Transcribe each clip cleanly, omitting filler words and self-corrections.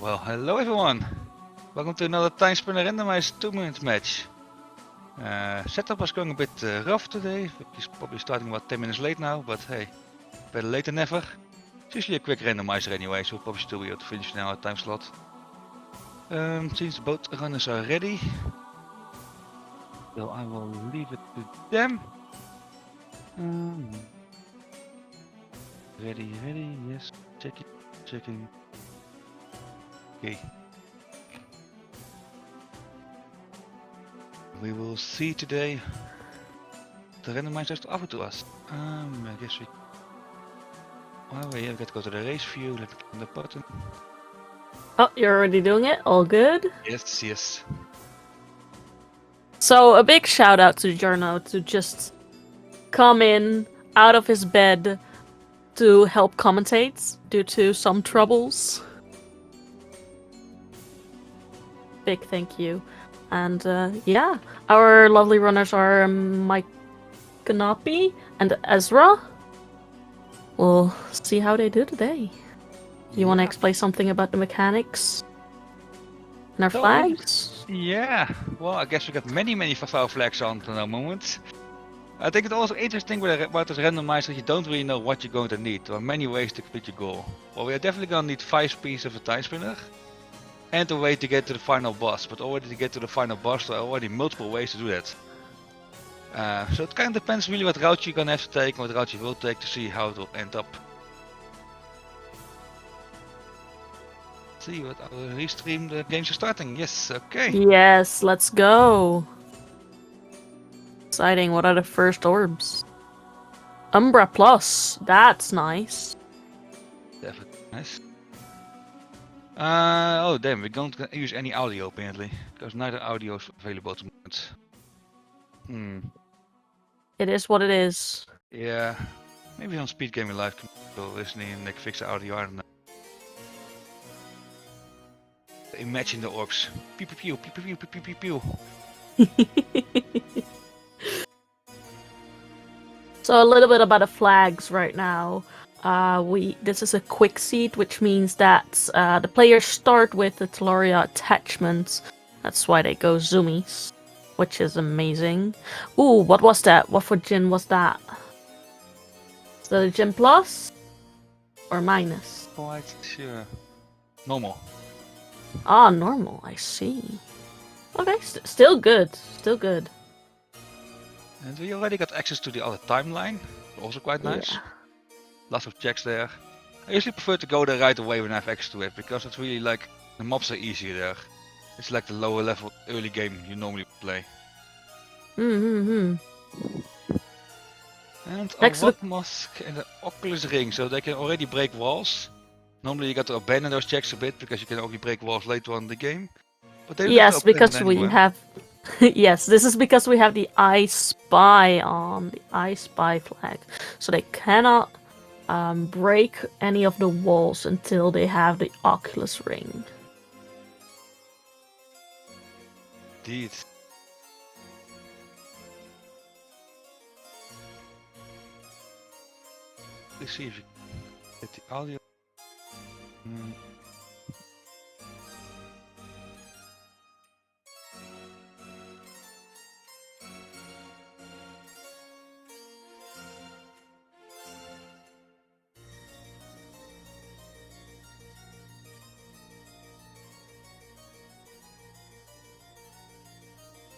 Well, hello everyone! Welcome to another Timespinner Randomizer 2-minute match. Setup was going a bit rough today. He's probably starting about 10 minutes late now, but hey, better late than never. It's usually a quick randomizer anyway, so we'll probably still be able to finish in our time slot. Since both runners are ready, so I will leave it to them. Ready, yes, checking. Okay. We will see today the randomizer has to offer to us. I guess we... Well, we have got to go to the race view, let me click on the button. Oh, you're already doing it? All good? Yes. So, a big shout out to Jarno to just come in out of his bed to help commentate due to some troubles. Big thank you. And yeah, our lovely runners are Mikenekopi and Ezra. We'll see how they do today. You want to explain something about the mechanics and our flags? Yeah, well, I guess we got many our flags on at the moment. I think it's also interesting about this randomizer that you don't really know what you're going to need. There are many ways to complete your goal. Well, we are definitely going to need 5 pieces of a time spinner and a way to get to the final boss. But already to get to the final boss, there are already multiple ways to do that. So it kind of depends really what route you're going to have to take and what route you will take to see how it will end up. See what our restream, the games are starting. Yes, okay. Yes, let's go. Exciting. What are the first orbs? Umbra Plus. That's nice. Definitely nice. Oh damn, we don't use any audio apparently, because neither audio is available at the moment. It is what it is. Yeah, maybe on Speedgaming Live people listening and they can fix the audio, I don't know. Imagine the orcs. Pew pew pew pew pew pew pew pew pew. So a little bit about the flags right now. This is a quick seat, which means that the players start with the Taloria attachment. That's why they go zoomies, which is amazing. Ooh, what was that? What for Jin was that? Is that a Jin plus or minus? Quite sure. Normal. Ah, normal. I see. Okay, still good. Still good. And we already got access to the other timeline, also quite nice. Yeah. Lots of checks there. I usually prefer to go there right away when I have access to it, because it's really like, the mobs are easier there. It's like the lower level early game you normally play. And a Watt Mask and an Oculus Ring, so they can already break walls. Normally you got to abandon those checks a bit, because you can only break walls later on in the game. But they yes, because we have... yes, this is because we have the I Spy on, the I Spy flag. So they cannot break any of the walls until they have the Oculus Ring. Indeed. Let's see if you get the audio.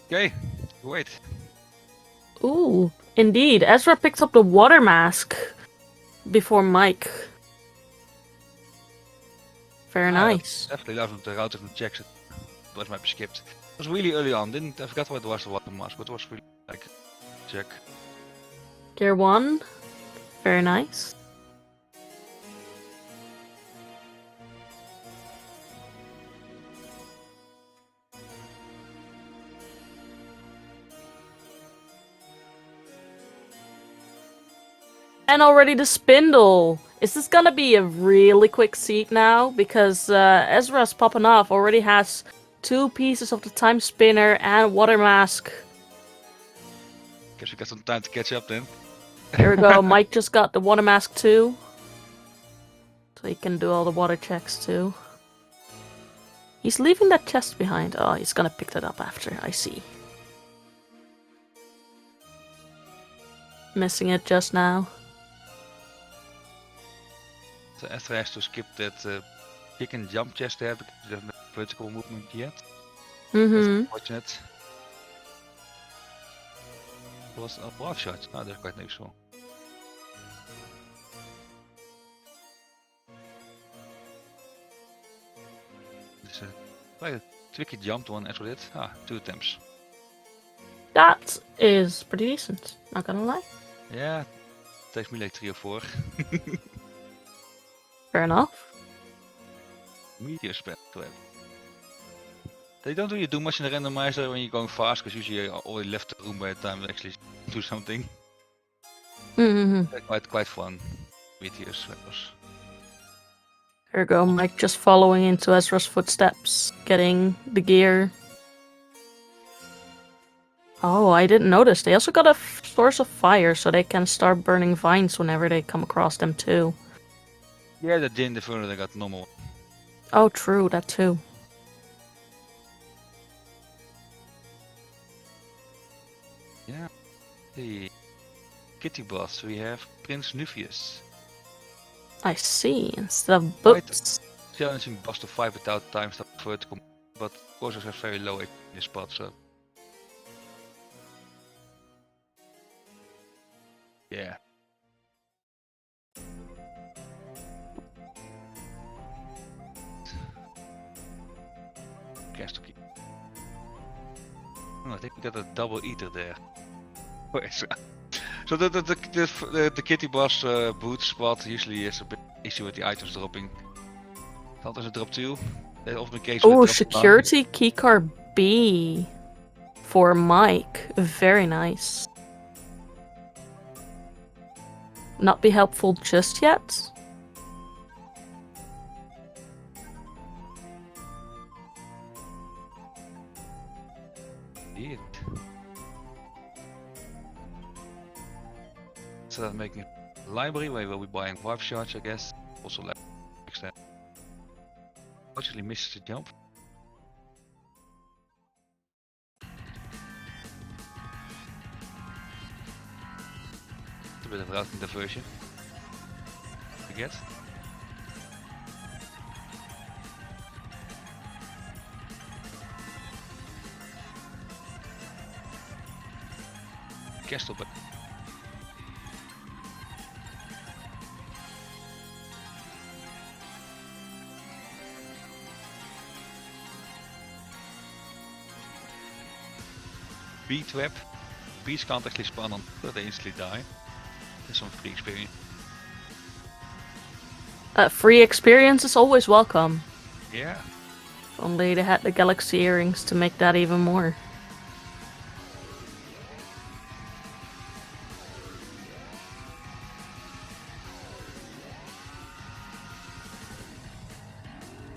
Okay, wait. Ooh, indeed. Ezra picks up the water mask before Mike. Very nice. Definitely love the route of the checks. That might be skipped. It was really early on. I forgot what it was, the water mask, but it was really like check. Gear 1. Very nice. And already the spindle. Is this gonna be a really quick seat now? Because Ezra's popping off already has 2 pieces of the time spinner and water mask. Guess we got some time to catch up then. Here we go. Mike just got the water mask too. So he can do all the water checks too. He's leaving that chest behind. Oh, he's gonna pick that up after, I see. Missing it just now. So Ezra has to skip that kick and jump chest there because he doesn't have vertical movement yet. That's unfortunate. Was a half shot. Nou, dat is quite useful. It's quite a tricky jump, the one Ezra did. 2 attempts. That is pretty decent, not gonna lie. Yeah, it takes me like 3 or 4. Fair enough. Meteor spread to have. They don't really do much in the randomizer when you're going fast, because usually you already left the room by the time to actually do something. Quite fun. Meteor sweepers. Here we go, Mike just following into Ezra's footsteps, getting the gear. Oh, I didn't notice. They also got a source of fire, so they can start burning vines whenever they come across them too. Yeah, that didn't defer, they got normal. Oh, true, that too. Yeah. The kitty boss, we have Prince Nuvius. I see, instead of books. Challenging boss to fight without time stop vertical, but of course has very low HP in this spot, so. Yeah. Castle key. Oh, I think we got a double eater there. So the kitty boss boot spot usually is a bit issue with the items dropping. Sometimes it drop 2. That often the case. Oh, security keycard B for Mike. Very nice. Not be helpful just yet. Indeed. So that's making a library where we'll be buying 5 shards, I guess. Also left extend. Actually misses the jump. A bit of routing diversion. I guess. Castle, but bee trap. Bees can't actually spawn on, but they instantly die. That's some free experience. Free experience is always welcome. Yeah. If only they had the galaxy earrings to make that even more.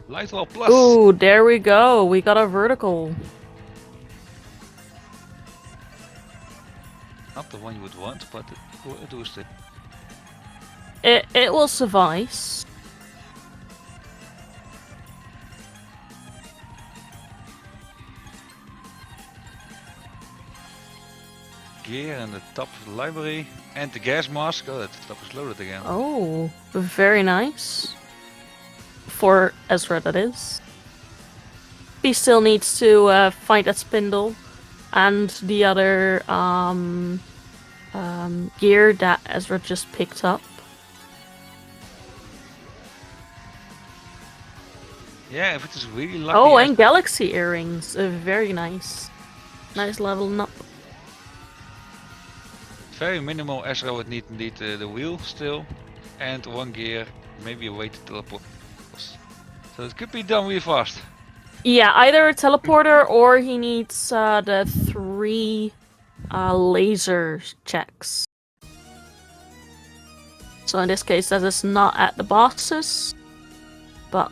Lightwall plus. Ooh, there we go. We got a vertical. Not the one you would want, but it will still. It will suffice. Gear and the top of the library and the gas mask. Oh, that stuff is loaded again. Oh, very nice. For Ezra, that is. He still needs to find that spindle and the other gear that Ezra just picked up. Yeah, if it is really lucky. Oh, and galaxy earrings. Very nice. Nice leveling up. Very minimal. Ezra would need the wheel still, and 1 gear, maybe a way to teleport. So it could be done really fast. Yeah, either a teleporter or he needs the 3 laser checks. So in this case, that is not at the bosses, but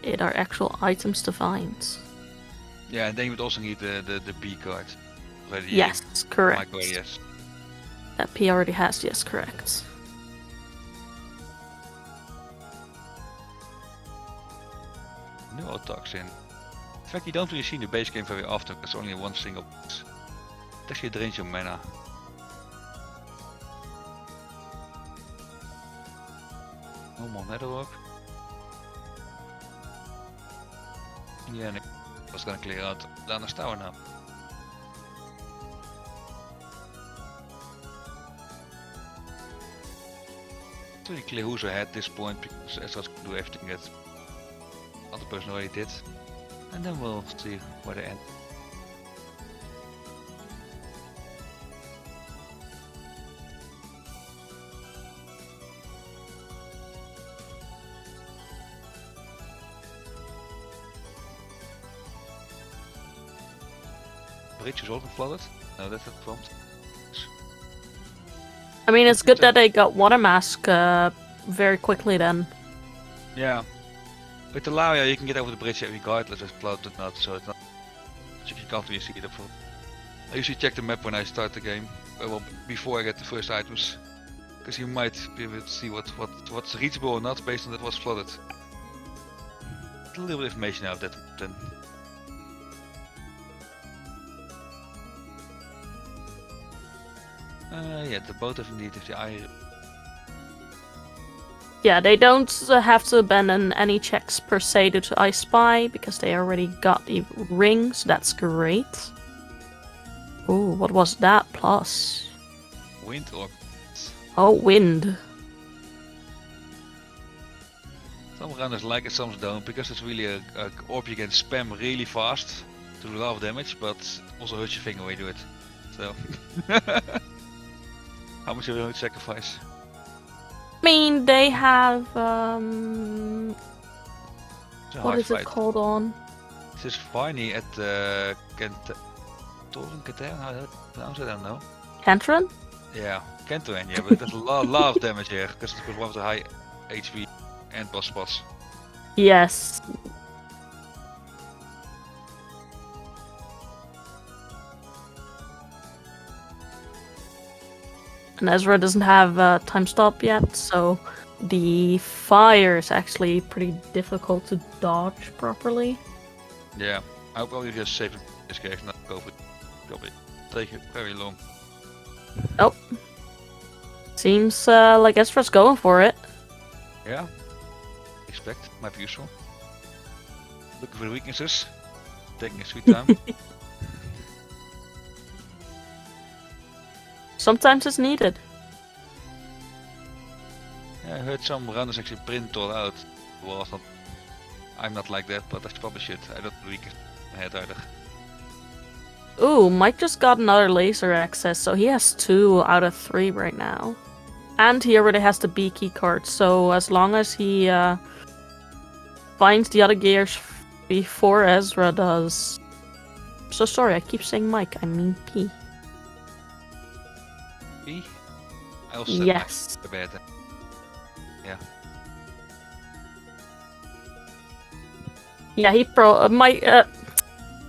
it are actual items to find. Yeah, and then you would also need the B card. Already. Yes, correct. Mike, yes. That P already has, yes, correct. Neurotoxin. In fact, you don't really see the base game very often. It's only one single boss. It actually drains your mana. Normal netherwork. Yeah, and I was gonna clear out Lana's tower now. It's really clear who's ahead at this point because Ezra's can do everything that other person already did. And then we'll see where they end. Bridge is also flooded. No, that's not prompt. I mean, it's good that they got water mask very quickly then. Yeah. With the Laria you can get over the bridge regardless if it's flooded or not, so it's not. So you can't really see it up front. I usually check the map when I start the game. Well, before I get the first items. Because you might be able to see what's reachable or not based on that was flooded. A little bit of information out of that then. Yeah, the both have indeed the iron. Yeah, they don't have to abandon any checks per se due to I Spy because they already got the ring, so that's great. Ooh, what was that plus? Wind or... Oh, wind. Some runners like it, some don't, because it's really a orb you can spam really fast to do a lot of damage, but also hurts your finger when you do it. So... How much are you willing to sacrifice? I mean, they have what is it called on? This is Varney at the Kentoren, how do you pronounce it? I don't know. Cantron? Yeah, Kentoren, yeah, but there's a lot of damage here, because it's one of the high HP and boss spots. Yes. And Ezra doesn't have time stop yet, so the fire is actually pretty difficult to dodge properly. Yeah, I'll probably just save this case, not go for it. Probably take it very long. Oh. Seems like Ezra's going for it. Yeah, expect, might be useful. Looking for the weaknesses, taking a sweet time. Sometimes it's needed. Yeah, I heard some runners actually print all out. Well, I'm not like that, but I probably should. I don't really get ahead either. Ooh, Mike just got another laser access, so he has 2 out of 3 right now. And he already has the B key card, so as long as he finds the other gears before Ezra does. So sorry, I keep saying Mike, I mean P. P? I also yes. said bad. Yeah. Yeah,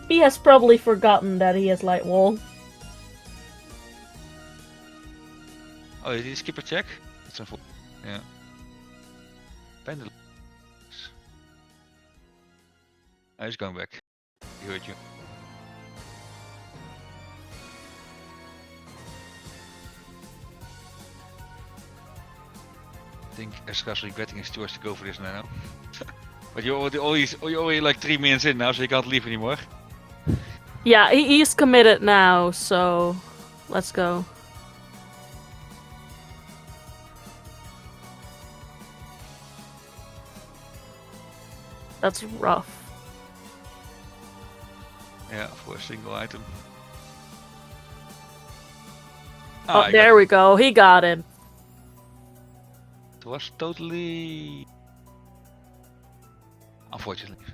he has probably forgotten that he has light wall. Oh, did he skip a check? That's unfortunate. Yeah. Pendulum. Oh, he's going back. He heard you. I think Ezra's regretting his choice to go for this now. But you're already like 3 minutes in now, so you can't leave anymore. Yeah, he's committed now, so let's go. That's rough. Yeah, for a single item. Oh, there we go. He got him. It was totally... unfortunately.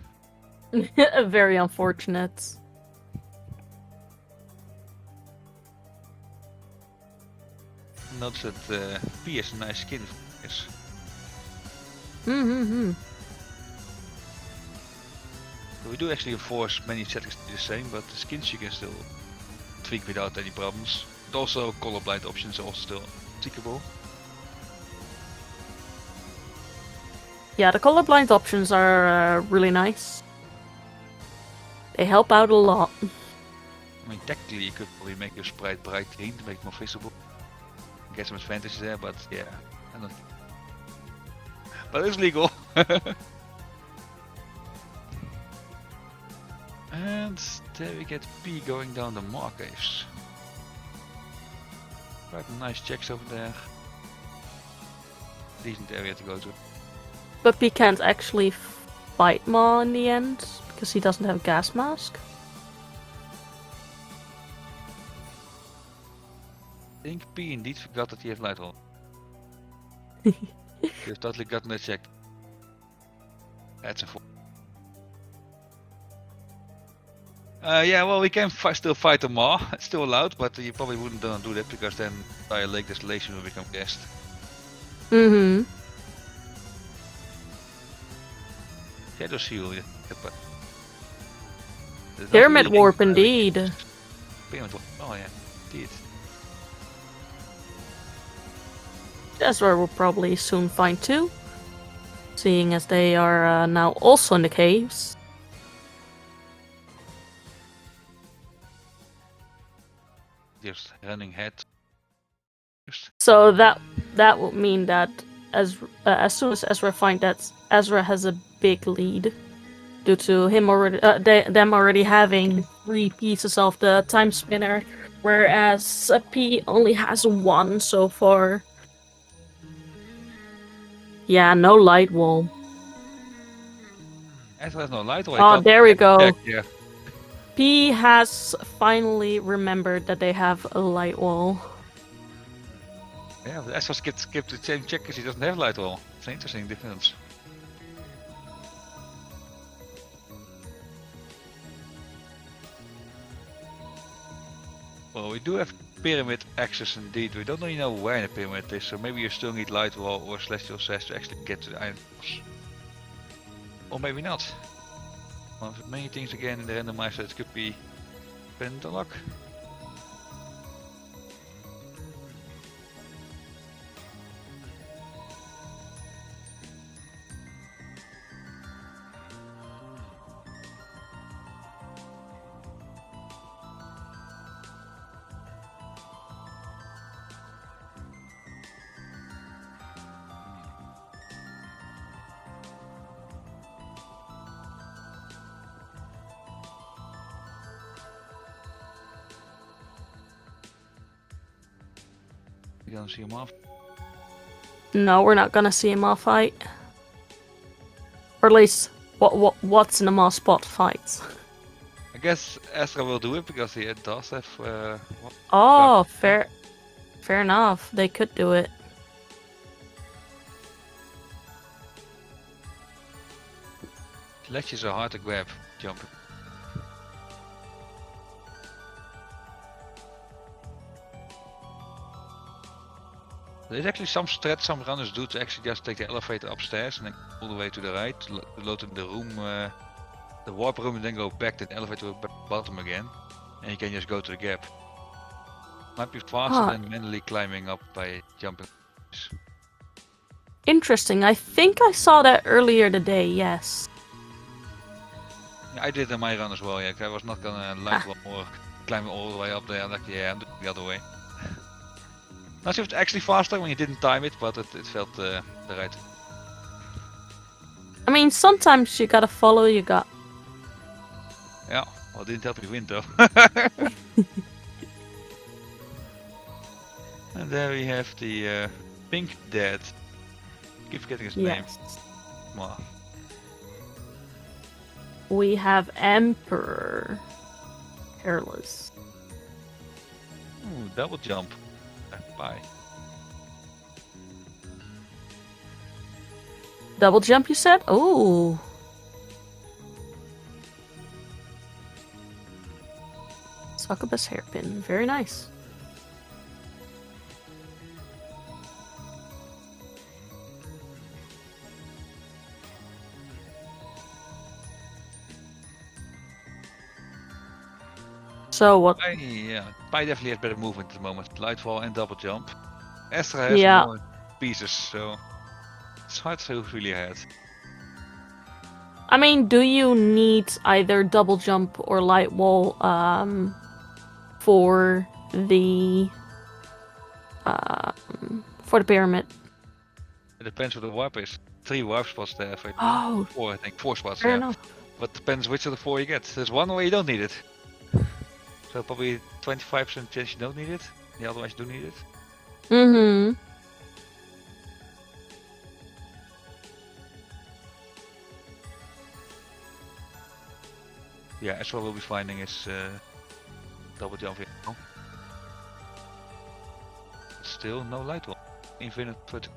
Very unfortunate. Notice that P has a nice skin. Yes. We do actually force many settings to be the same, but the skins you can still tweak without any problems. But also colorblind options are also still tweakable. Yeah, the colorblind options are really nice. They help out a lot. I mean, technically you could probably make your sprite bright green to make it more visible. Get some advantage there, but yeah, I don't. But it's legal. And there we get P going down the Marcaves. Quite nice checks over there. Decent area to go to. But P can't actually fight Ma in the end because he doesn't have gas mask. I think P indeed forgot that he has light roll. You've totally gotten that check. That's a four. Yeah, well, we can still fight the Maw. It's still allowed, but you probably wouldn't do that because then entire Lake Desolation will become guest. Mm-hmm. Shadow Seal, yeah, but Pyramid Warp, indeed. Pyramid Warp, oh yeah, indeed. Ezra will probably soon find too, seeing as they are now also in the caves. Just running head. So that would mean that as soon as Ezra finds that, Ezra has a big lead due to him already them already having 3 pieces of the time spinner, whereas P only has 1 so far. Yeah, no light wall. Ezra has no light wall. Oh, there we go. Check, yeah. P has finally remembered that they have a light wall. Yeah, but Ezra skipped the same check because he doesn't have light wall. It's an interesting difference. Well, we do have pyramid access indeed. We don't really know where in the pyramid it is, so maybe you still need light wall or celestial sash to actually get to the iron boss. Or maybe not. One of the many things again in the randomizer that could be Pentalock. You don't see him off. No, we're not gonna see a Maw fight. Or at least, what's in a Maw spot fights. I guess Ezra will do it because he does have. Oh, fair enough. They could do it. Ledges are hard to grab. Jumping. There's actually some strats some runners do to actually just take the elevator upstairs and then all the way to the right to load in the room, the warp room, and then go back to the elevator to the bottom again, and you can just go to the gap. Might be faster than manually climbing up by jumping. Interesting. I think I saw that earlier today. Yes. Yeah, I did in my run as well. Yeah, I was not gonna light wall or climb all the way up there. Like, yeah, I'm doing the other way. Not sure if it's actually faster when you didn't time it, but it felt the right. I mean, sometimes you gotta follow your gut. Yeah, well, it didn't help you win though. And there we have the Pink Dad. Keep forgetting his name. Come on. We have Emperor. Careless. Ooh, double jump. Bye. Double jump, you said? Oh. Succubus hairpin. Very nice. So what? Yeah, Pi definitely has better movement at the moment. Lightfall and double jump. Ezra has more pieces, so it's hard to really ahead. I mean, do you need either double jump or light wall for the pyramid? It depends what the warp is. 3 warp spots there for you. Oh, 4, I think. 4 spots, fair yeah. enough. But depends which of the 4 you get. There's one where you don't need it. So probably 25% chance you don't need it. The other ones do need it. Mm-hmm. Yeah, Ezra will be finding his double jump here. Still no light wall. Infinite foot.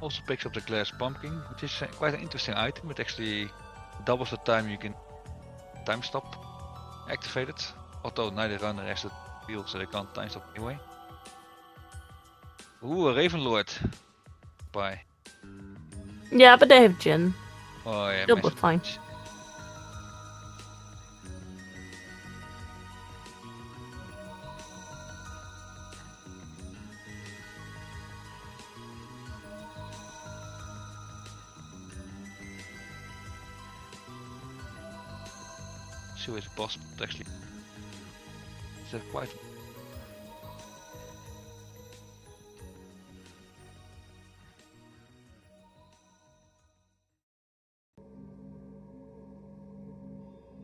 Also picks up the glass pumpkin, which is quite an interesting item. It actually doubles the time you can time stop activated. Although neither runner has the field, so they can't time stop anyway. Ooh, a Raven Lord. Bye. Yeah, but they have Jin. Oh yeah, They'll be fine. See where the boss actually. Is that quite?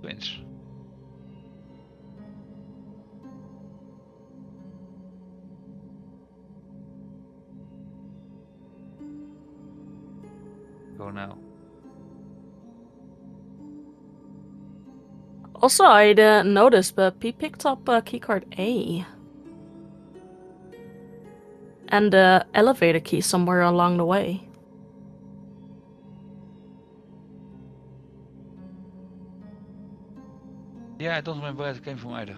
Twins. Go now. Also, I didn't notice, but he picked up keycard A. And the elevator key somewhere along the way. Yeah, I don't remember where it came from either.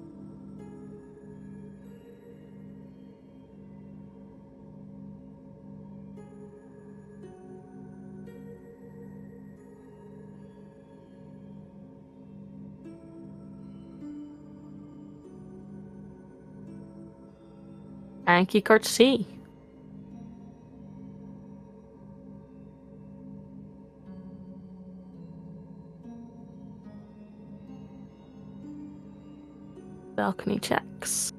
And keycard C. Balcony checks.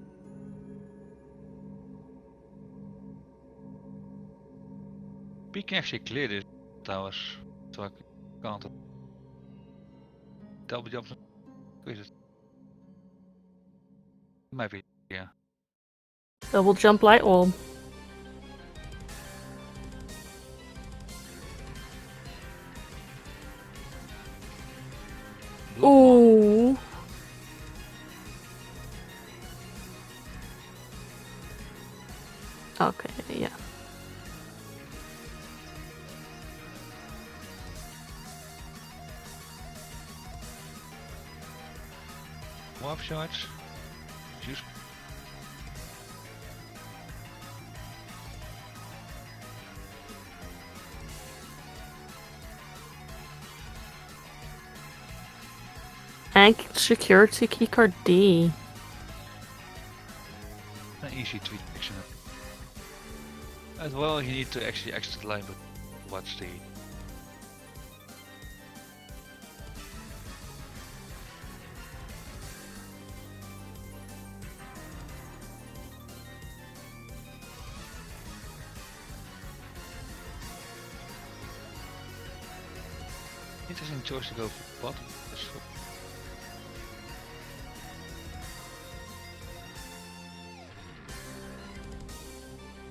We can actually clear this towers, so I can't double jump. Who is it? Might be, yeah. Double jump light wall. Ooh. Okay, yeah. Warp shots. Juice. And security keycard D. An easy tweak action. As well, you need to actually exit the line, but watch the. Interesting choice to go for bottom.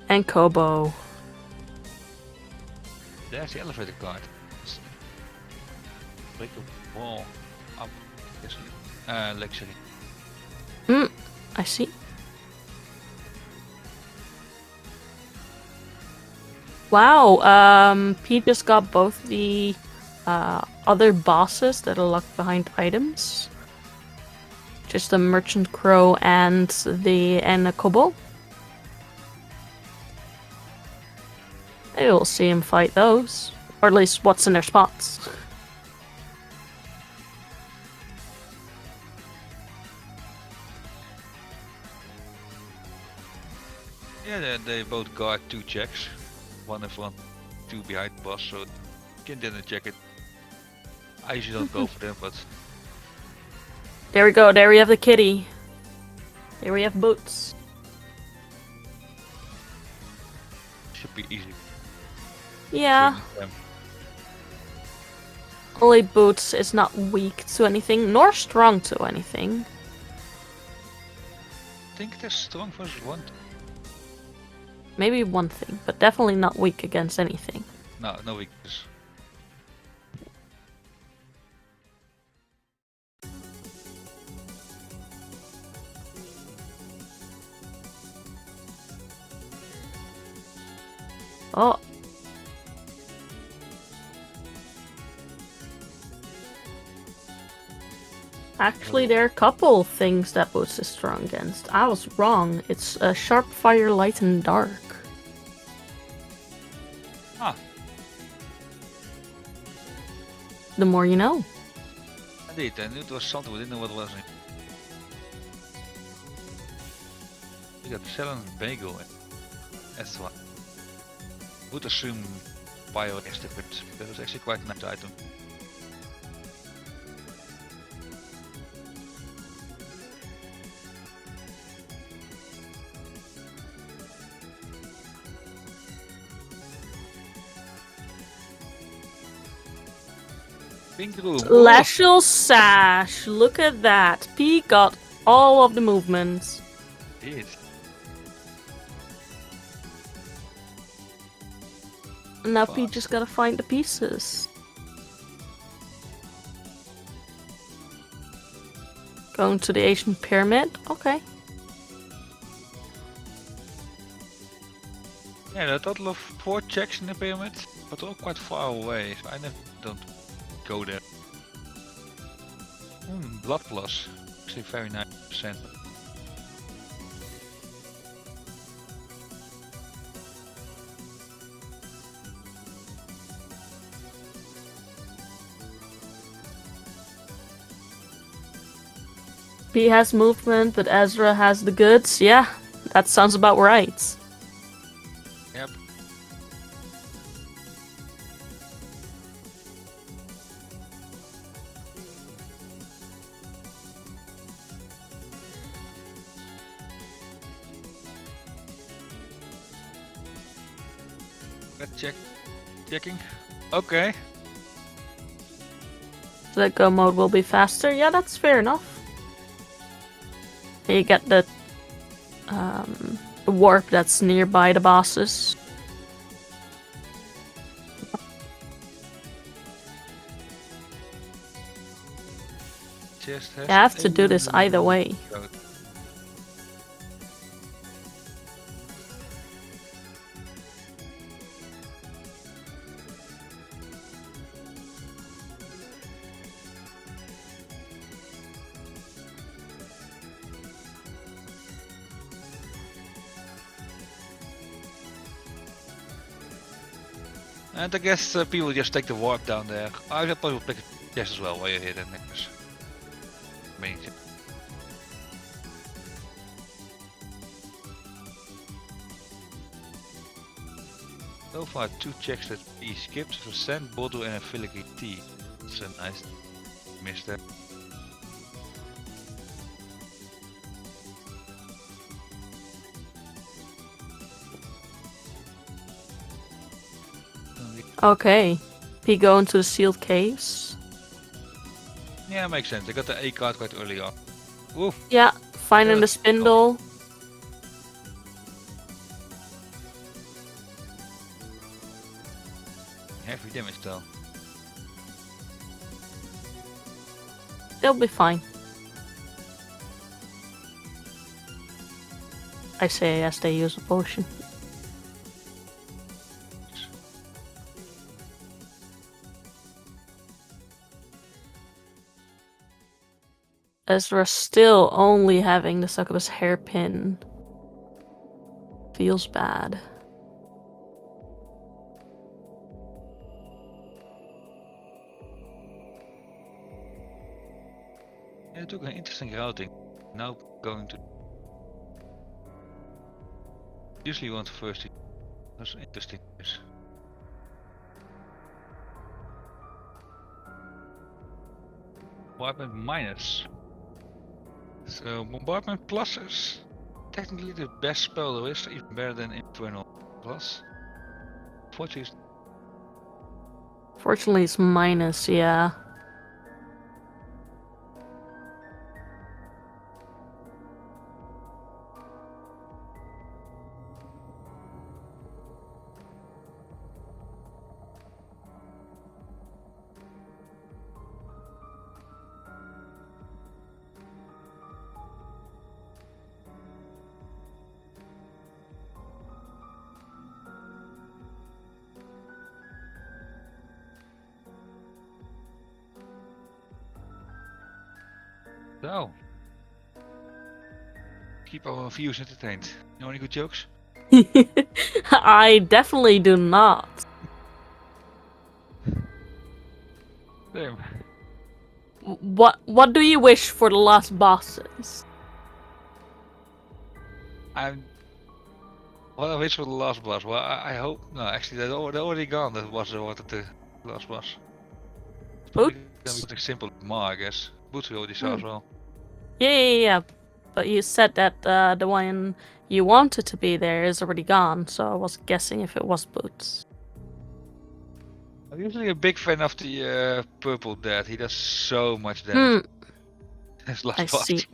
And Kobo. There's the elevator card. Break the wall up. Yes, luxury. I see. Wow, Pete just got both the other bosses that are locked behind items. Just the Merchant Crow and the Kobo. Maybe we'll see him fight those. Or at least what's in their spots. Yeah, they both got 2 checks. one in front, 2 behind the boss, so get in a jacket. I usually don't go for them, but There we go. There we have the kitty. There we have Boots. should be easy. Yeah. Only Boots is not weak to anything, nor strong to anything. I think they're strong versus one. Maybe one thing, but definitely not weak against anything. No, no weakness. Oh. Actually, there are a couple things that Boots is strong against. I was wrong. It's Sharp Fire, Light, and Dark. Ah. The more you know. Indeed, I knew it was something, but didn't know what it was. You got Cellen and Bagel and Ezra3. Would assume Bio is the but that was actually quite a nice item. Pink room. Glacial Sash. Look at that. P got all of the movements. Indeed. Now P just gotta find the pieces. Going to the Asian pyramid? Okay. Yeah, there are a total of 4 checks in the pyramid, but they're all quite far away, so I don't go there. Blood plus. Actually very 9%. P has movement, but Ezra has the goods. Yeah, that sounds about right. Yep. Let's checking. Okay. The go mode will be faster. Yeah, that's fair enough. You get the warp that's nearby the bosses. Just You have to do this either way. And I guess people just take the warp down there. I will probably pick a chest as well while you're here then, Nicholas. Amazing. So far 2 checks that he skipped for sand, bottle and a filigree tea. That's a nice miss there. Okay. P go into the sealed caves. Yeah, makes sense. I got the A card quite early on. Ooh. Yeah, finding Yeah, the spindle. Heavy damage though. They'll be fine. I say as they use a potion. Ezra still only having the succubus hairpin. Feels bad. Yeah, it took an interesting routing. Now going to... Usually you want first to... That's interesting. Bombardment minus. So bombardment plus is technically the best spell there is, even better than infernal plus. Fortunately, it's minus, yeah. So, keep our viewers entertained. You know any good jokes? I definitely do not. Same. What do you wish for the last bosses? What I wish for the last boss? Well, I hope. No, actually, they're already gone. That was what the last boss. It's probably gonna be Boots? something simple, like Ma, I guess. Boots we already saw as well. Yeah. But you said that the one you wanted to be there is already gone, so I was guessing if it was Boots. I'm usually a big fan of the purple dad. He does so much damage. His last I boss. see.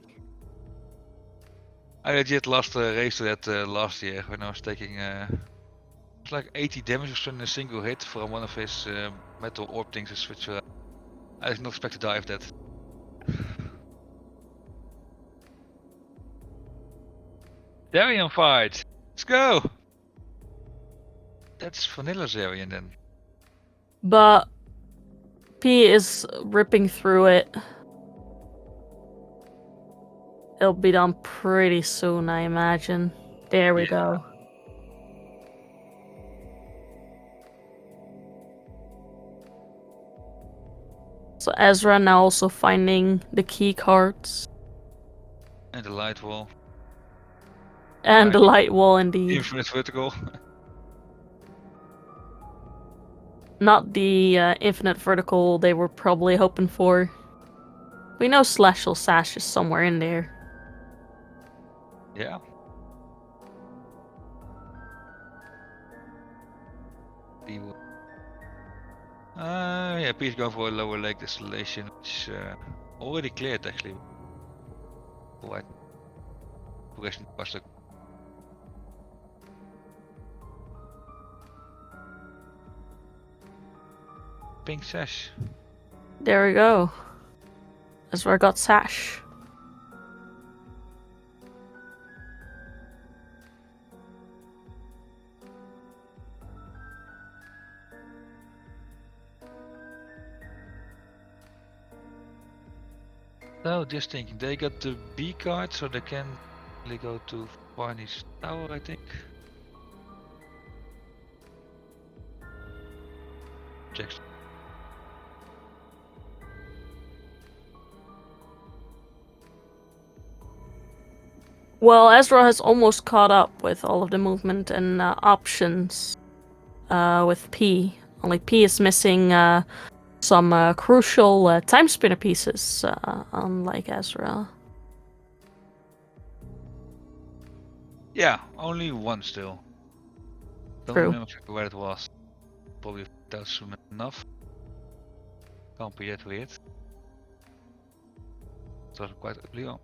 I legit lost a race to that last year when I was taking it's like 80 damage or so in a single hit from one of his metal orb things to switch around. I did not expect to die of that. Zarian fight! Let's go! That's vanilla Zarian then. But P is ripping through it. It'll be done pretty soon, I imagine. There we go. So Ezra now also finding the key cards. And the light wall. And the light wall, indeed. Infinite vertical. Not the infinite vertical they were probably hoping for. We know Celestial Sash is somewhere in there. Yeah. Yeah, Pete's going for a lower lake distillation, which already cleared actually. Right. Progression was pink sash. There we go. That's where I got Sash. So just thinking, they got the B card, so they can really go to Barney's tower, I think. Jackson. Well, Ezra has almost caught up with all of the movement and options with P. Only P is missing some crucial Timespinner pieces, unlike Ezra. Yeah, only one still. Don't True. remember exactly where it was. Probably that's soon enough. Can't be yet weird. It was quite ugly on.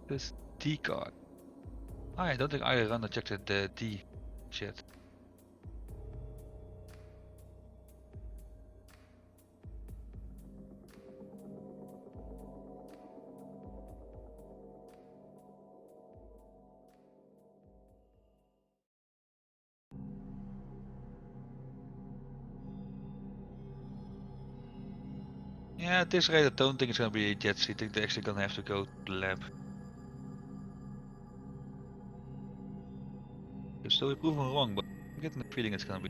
This D card. I don't think I run checked the D shit. Yeah, at this rate I don't think it's gonna be a jet seat. I think they're actually gonna have to go to the lab. Could still be proven wrong, but I'm getting the feeling it's gonna be.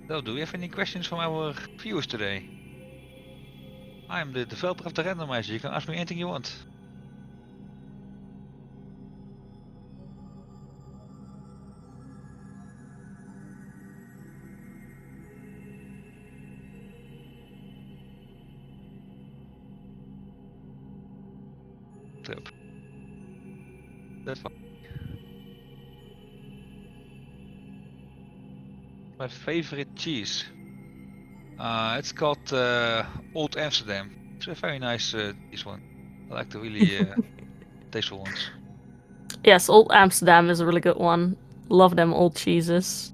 So, do we have any questions from our viewers today? I'm the developer of the randomizer. You can ask me anything you want. Yep. That's fine. My favorite cheese. It's called Old Amsterdam. It's a very nice cheese one. I like the really tasteful ones. Yes, Old Amsterdam is a really good one. Love them old cheeses.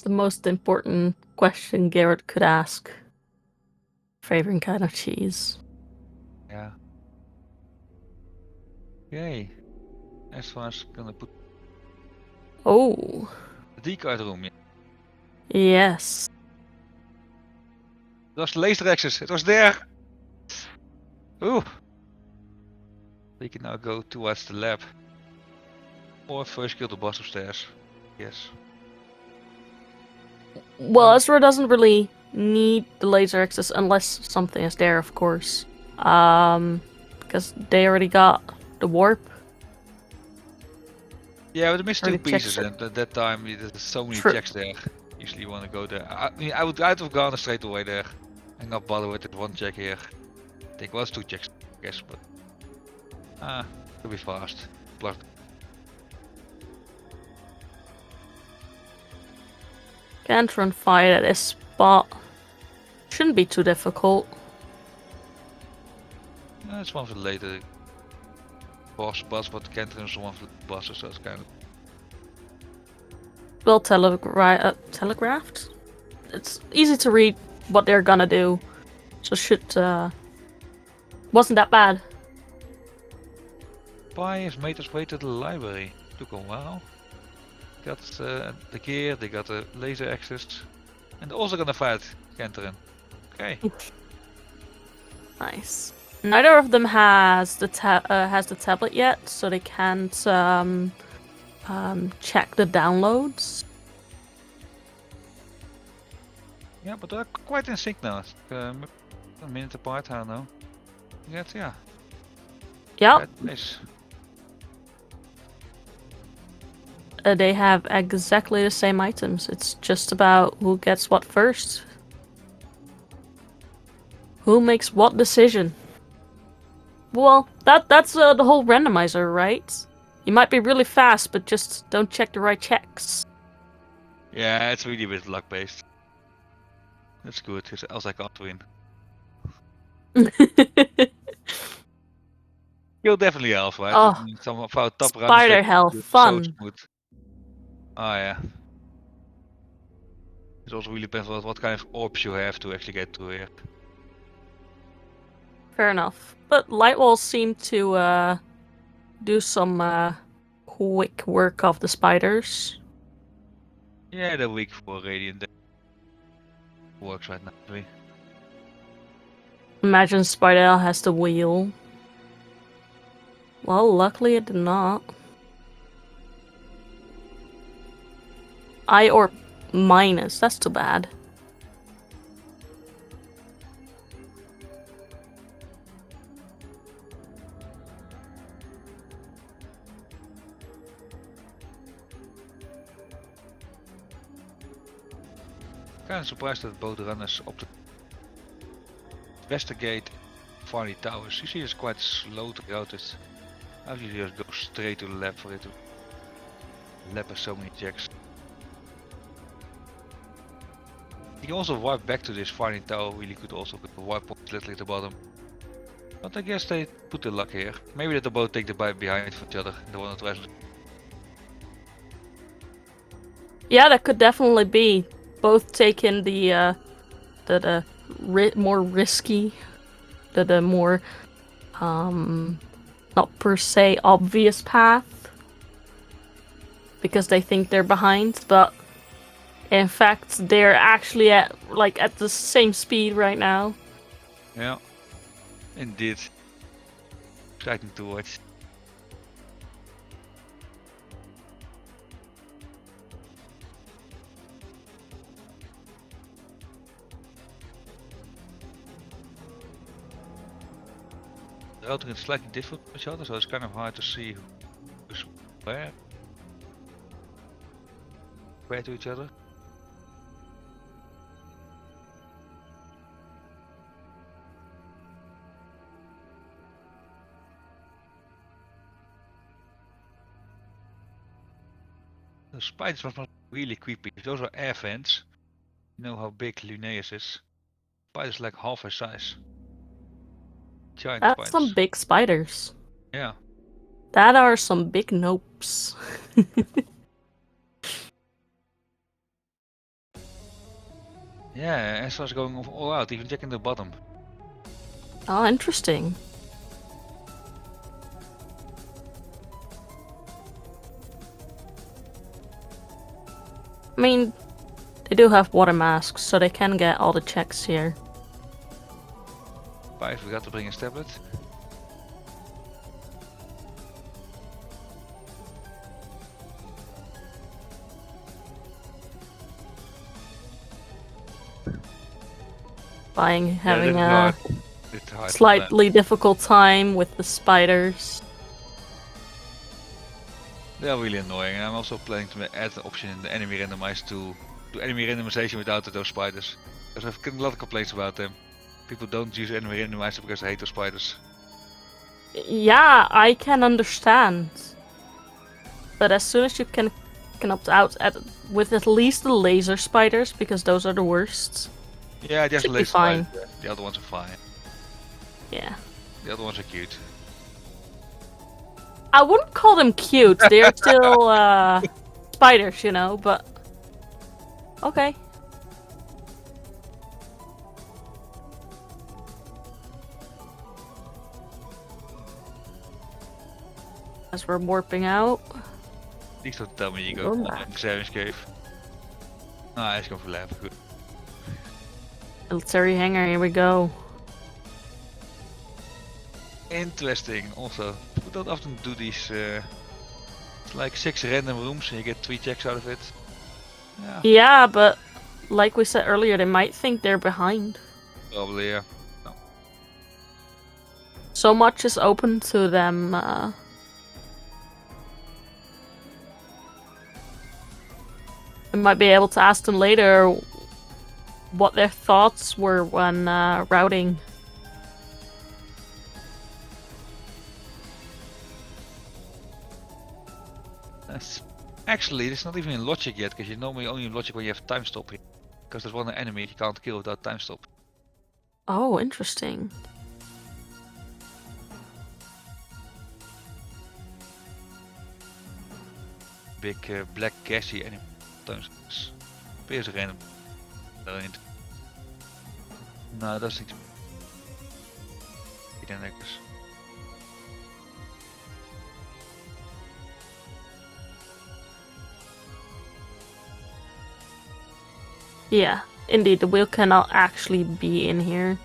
The most important question Garrett could ask. Favorite kind of cheese. Yeah. Okay. Next one's gonna put Oh. the decard room. Yeah. Yes. It was the laser access. It was there. Ooh. We can now go towards the lab. Or first kill the boss upstairs. Yes. Well, Ezra doesn't really need the laser access unless something is there, of course. Because they already got the warp. Yeah, but I missed two Already checked pieces, it. and at that time there's so many True. checks there. Usually you want to go there. I mean, I'd have gone straight away there and not bother with it one check here. I think it was two checks, I guess, but it'll be fast. Plus, Can't run fight at this spot. Shouldn't be too difficult. it's one of the later boss, but Kentron is one of the bosses, so it's kind of. Well telegraphed. It's easy to read what they're gonna do, so wasn't that bad. Spy has made us way to the library. Took a while. Got the gear, they got the laser access, and they're also gonna fight Kentron. Okay. Nice. Neither of them has the tablet yet, so they can't check the downloads. Yeah, but they're quite in sync now. A minute apart, I don't know. Yeah. Yep. Nice. They have exactly the same items. It's just about who gets what first. Who makes what decision? Well, that's the whole randomizer, right? You might be really fast, but just don't check the right checks. Yeah, it's really a bit luck based. That's good, else I can't win. You'll definitely help, right? Oh, Some of our top runners. spider hell, fun. So smooth. Oh yeah. It also really depends on what kind of orbs you have to actually get through here. Fair enough. But light walls seem to do some quick work of the spiders. Yeah, they're weak for radiant. Works right now. Really. Imagine Spider has the wheel. Well, luckily it did not. I or minus, that's too bad. Kind of surprised that both runners op the Westergate Farley Towers. You see it's quite slow to route it. I usually just go straight to the lab for it to lab has so many checks. You can also warp back to this Farley Tower really good also with the warp point literally at the bottom. But I guess they put the luck here. Maybe that they both take the bite behind for each other and the one that tries. Yeah, that could definitely be. Both taking the more risky, the more not per se obvious path. because they think they're behind, but in fact they're actually at the same speed right now. Yeah, indeed. Exciting to watch. The routing is slightly different from each other, so it's kind of hard to see who's where compared to each other. The spiders must be really creepy. If those are air vents, you know how big Linnaeus is. Spiders like half his size. Giant That's some spiders. big spiders. Yeah. That are some big nopes. Yeah, Ezra's going all out, even checking the bottom. Oh, interesting. I mean, they do have water masks, so they can get all the checks here. I forgot to bring his tablet. Having Yeah, a slightly difficult time with the spiders. They are really annoying, and I'm also planning to add an option in the enemy randomizer to do enemy randomization without those spiders. Because I've gotten a lot of complaints about them. People don't use enemy randomizer because they hate those spiders. Yeah, I can understand. But as soon as you can opt out with at least the laser spiders, because those are the worst. Yeah, just should be laser fine. spiders. The other ones are fine. Yeah. The other ones are cute. I wouldn't call them cute. They're still spiders, you know, but okay. As we're warping out. Please don't tell me you go to the Savage Cave. Ah, he's going for lab. Good. Military hangar, here we go. Interesting. Also, we don't often do these. It's like 6 random rooms and you get 3 checks out of it. Yeah. Yeah, but like we said earlier, they might think they're behind. Probably, yeah. No. So much is open to them. We might be able to ask them later what their thoughts were when routing. Actually, it's not even in logic yet, because you normally only in logic when you have time stop here. Because there's one enemy you can't kill without time stop. Oh, interesting. Big black gassy enemy. Times appears random. No, dat is niet. Ik denk dat dus. Yeah, indeed, the wheel cannot actually be in here.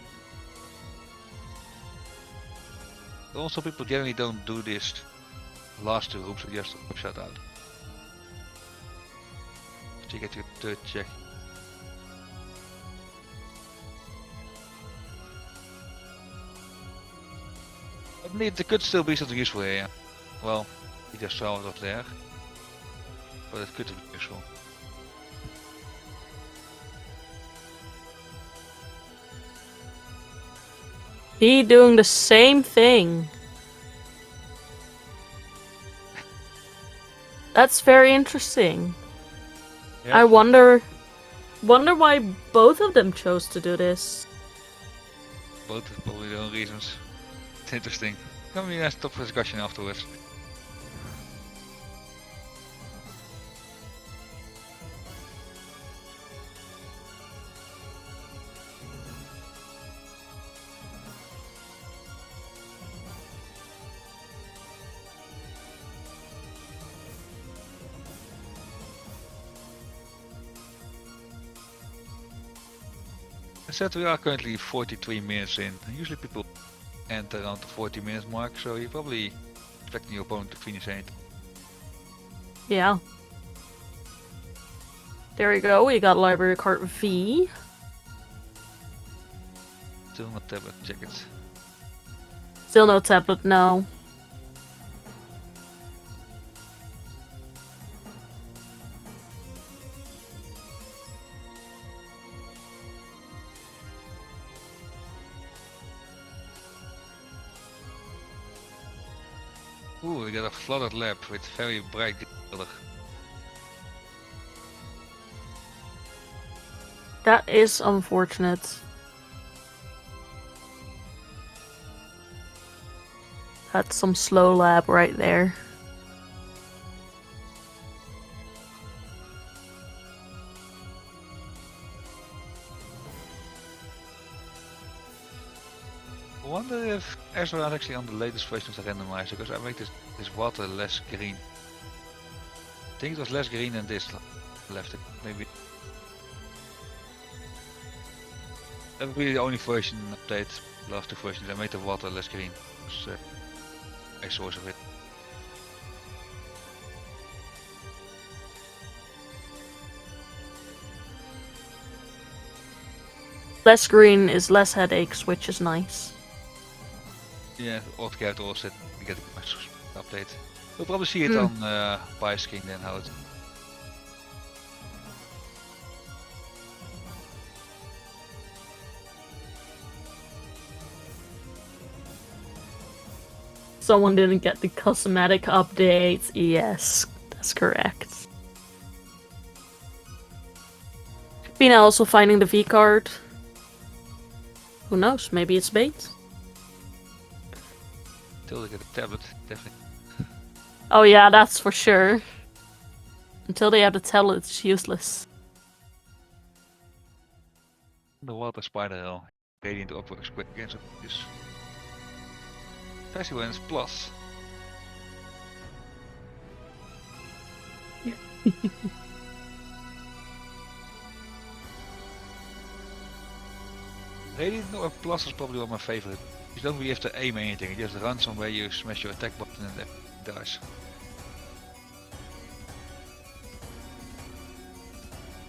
Also, people generally don't do this last 2 rooms, so you have to shut out. So you get your 3rd check. I mean, it could still be something useful here, yeah. Well, he just saw it up there. But it could be useful. He doing the same thing. That's very interesting. Yeah, I wonder why both of them chose to do this. both have probably their own reasons. It's interesting. Can we stop for discussion afterwards? said we are currently 43 minutes in. Usually people end around the 40 minutes mark, so you're probably expecting your opponent to finish it. Yeah. There we go, we got library card V. Still not tablet, check it. Still no tablet, no. Ooh, we got a flooded lab with very bright color. That is unfortunate. That's some slow lab right there. I wonder if Ezra is actually on the latest version of the randomizer, because I made this water less green. I think it was less green than this left it, maybe. That would be the only version update, last two versions, I made the water less green. That's a source of it. Less green is less headaches, which is nice. Yeah, altogether also you get a nice update. We'll probably see it on by screen then how it. Someone didn't get the cosmetic updates. Yes, that's correct. Pina also finding the V card. Who knows? Maybe it's bait. Until they get a tablet, definitely. Oh yeah, that's for sure. Until they have the tablet, it's useless. The water spider hell. Radiant upwards quick against this. Especially when it's plus. Radiant or plus is probably one of my favorite. You don't really have to aim anything, you just run somewhere, you smash your attack button and it dies.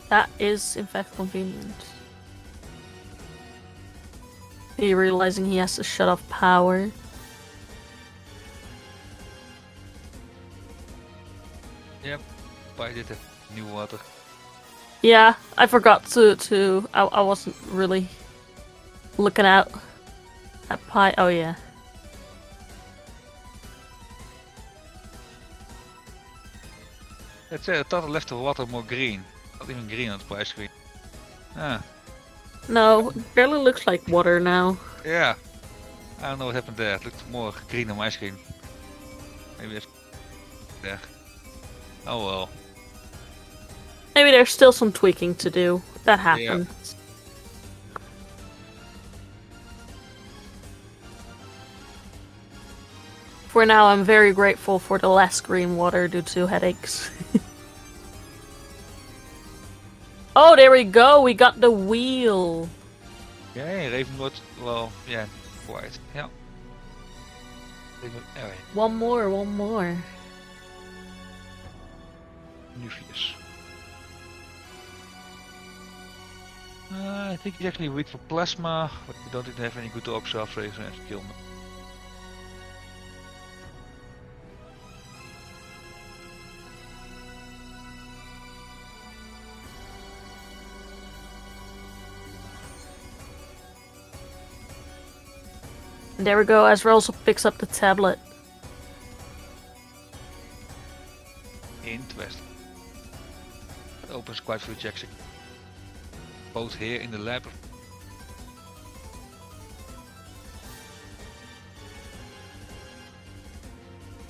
That is in fact convenient. He realizing he has to shut off power. Yep, but I did have new water. Yeah, I forgot to I wasn't really looking out at pie. Oh yeah. That's it, I thought I left the water more green. Not even green on the price screen. Ah. No, it barely looks like water now. Yeah. I don't know what happened there. It looked more green on my screen. Maybe that's there. Oh well. Maybe there's still some tweaking to do. That happens. Yeah. For now, I'm very grateful for the less green water due to headaches. Oh, there we go. We got the wheel. Yeah, Ravenwood. Well, yeah, quite. Yeah. Anyway. One more. Nucleus. I think he's actually weak for plasma, but we don't even have any good options after he's going to kill him. There we go, Ezra also picks up the tablet. Interesting. That opens quite a few checks. Both here in the lab.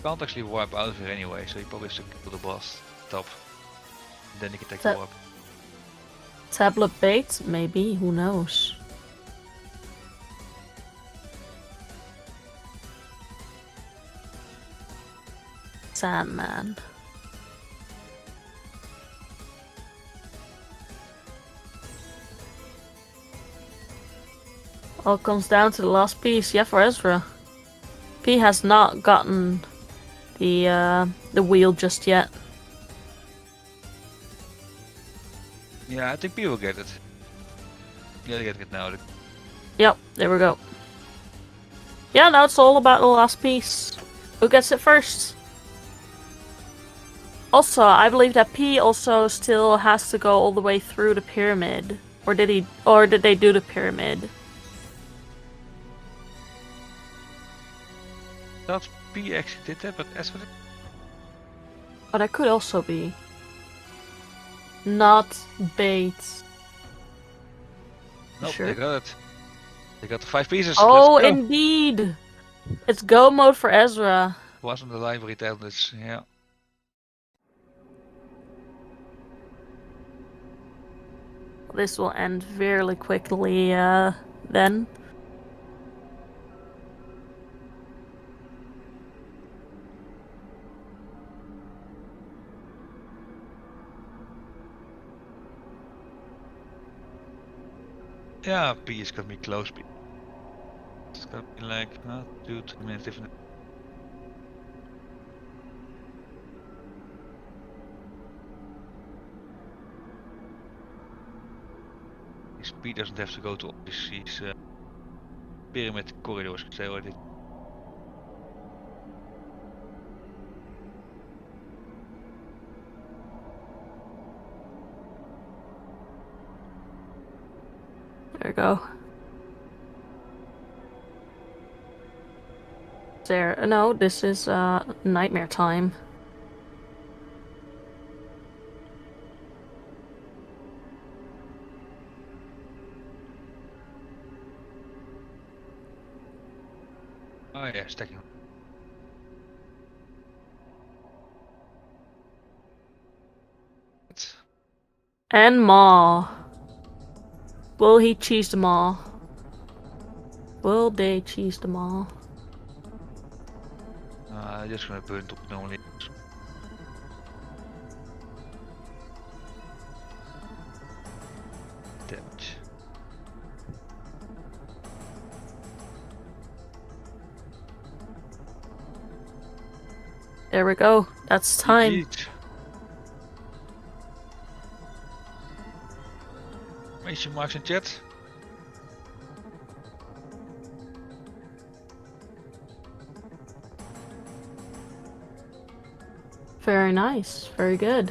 Can't actually warp out of here anyway, so you probably have to kill the boss top. Then you can take the warp. Tablet bait? Maybe, who knows? Sandman. All comes down to the last piece. Yeah, for Ezra. P has not gotten the wheel just yet. Yeah, I think P will get it. Yeah, they get it now. Yep, there we go. Yeah, now it's all about the last piece. Who gets it first? Also, I believe that P also still has to go all the way through the pyramid. Or did they do the pyramid? Thought P actually did that, but as for the... Oh, that could also be. Not Bates. Nope, Sure. they got it. They got the 5 pieces. Oh, Let's go. indeed! It's go mode for Ezra. Was on the library tablets, yeah. This will end fairly quickly, then. Yeah, P is gonna be close. It's gonna be like 2-3 minutes different. Speed doesn't have to go to all these pyramid corridors, say already. There we go. There. No, this is nightmare time. Oh yeah, stacking. And Maw. Will he cheese the Maw? Will they cheese the Maw? Just gonna burn top normally. Damage. There we go. That's time. Indeed. Mention marks in chat. Very nice. Very good.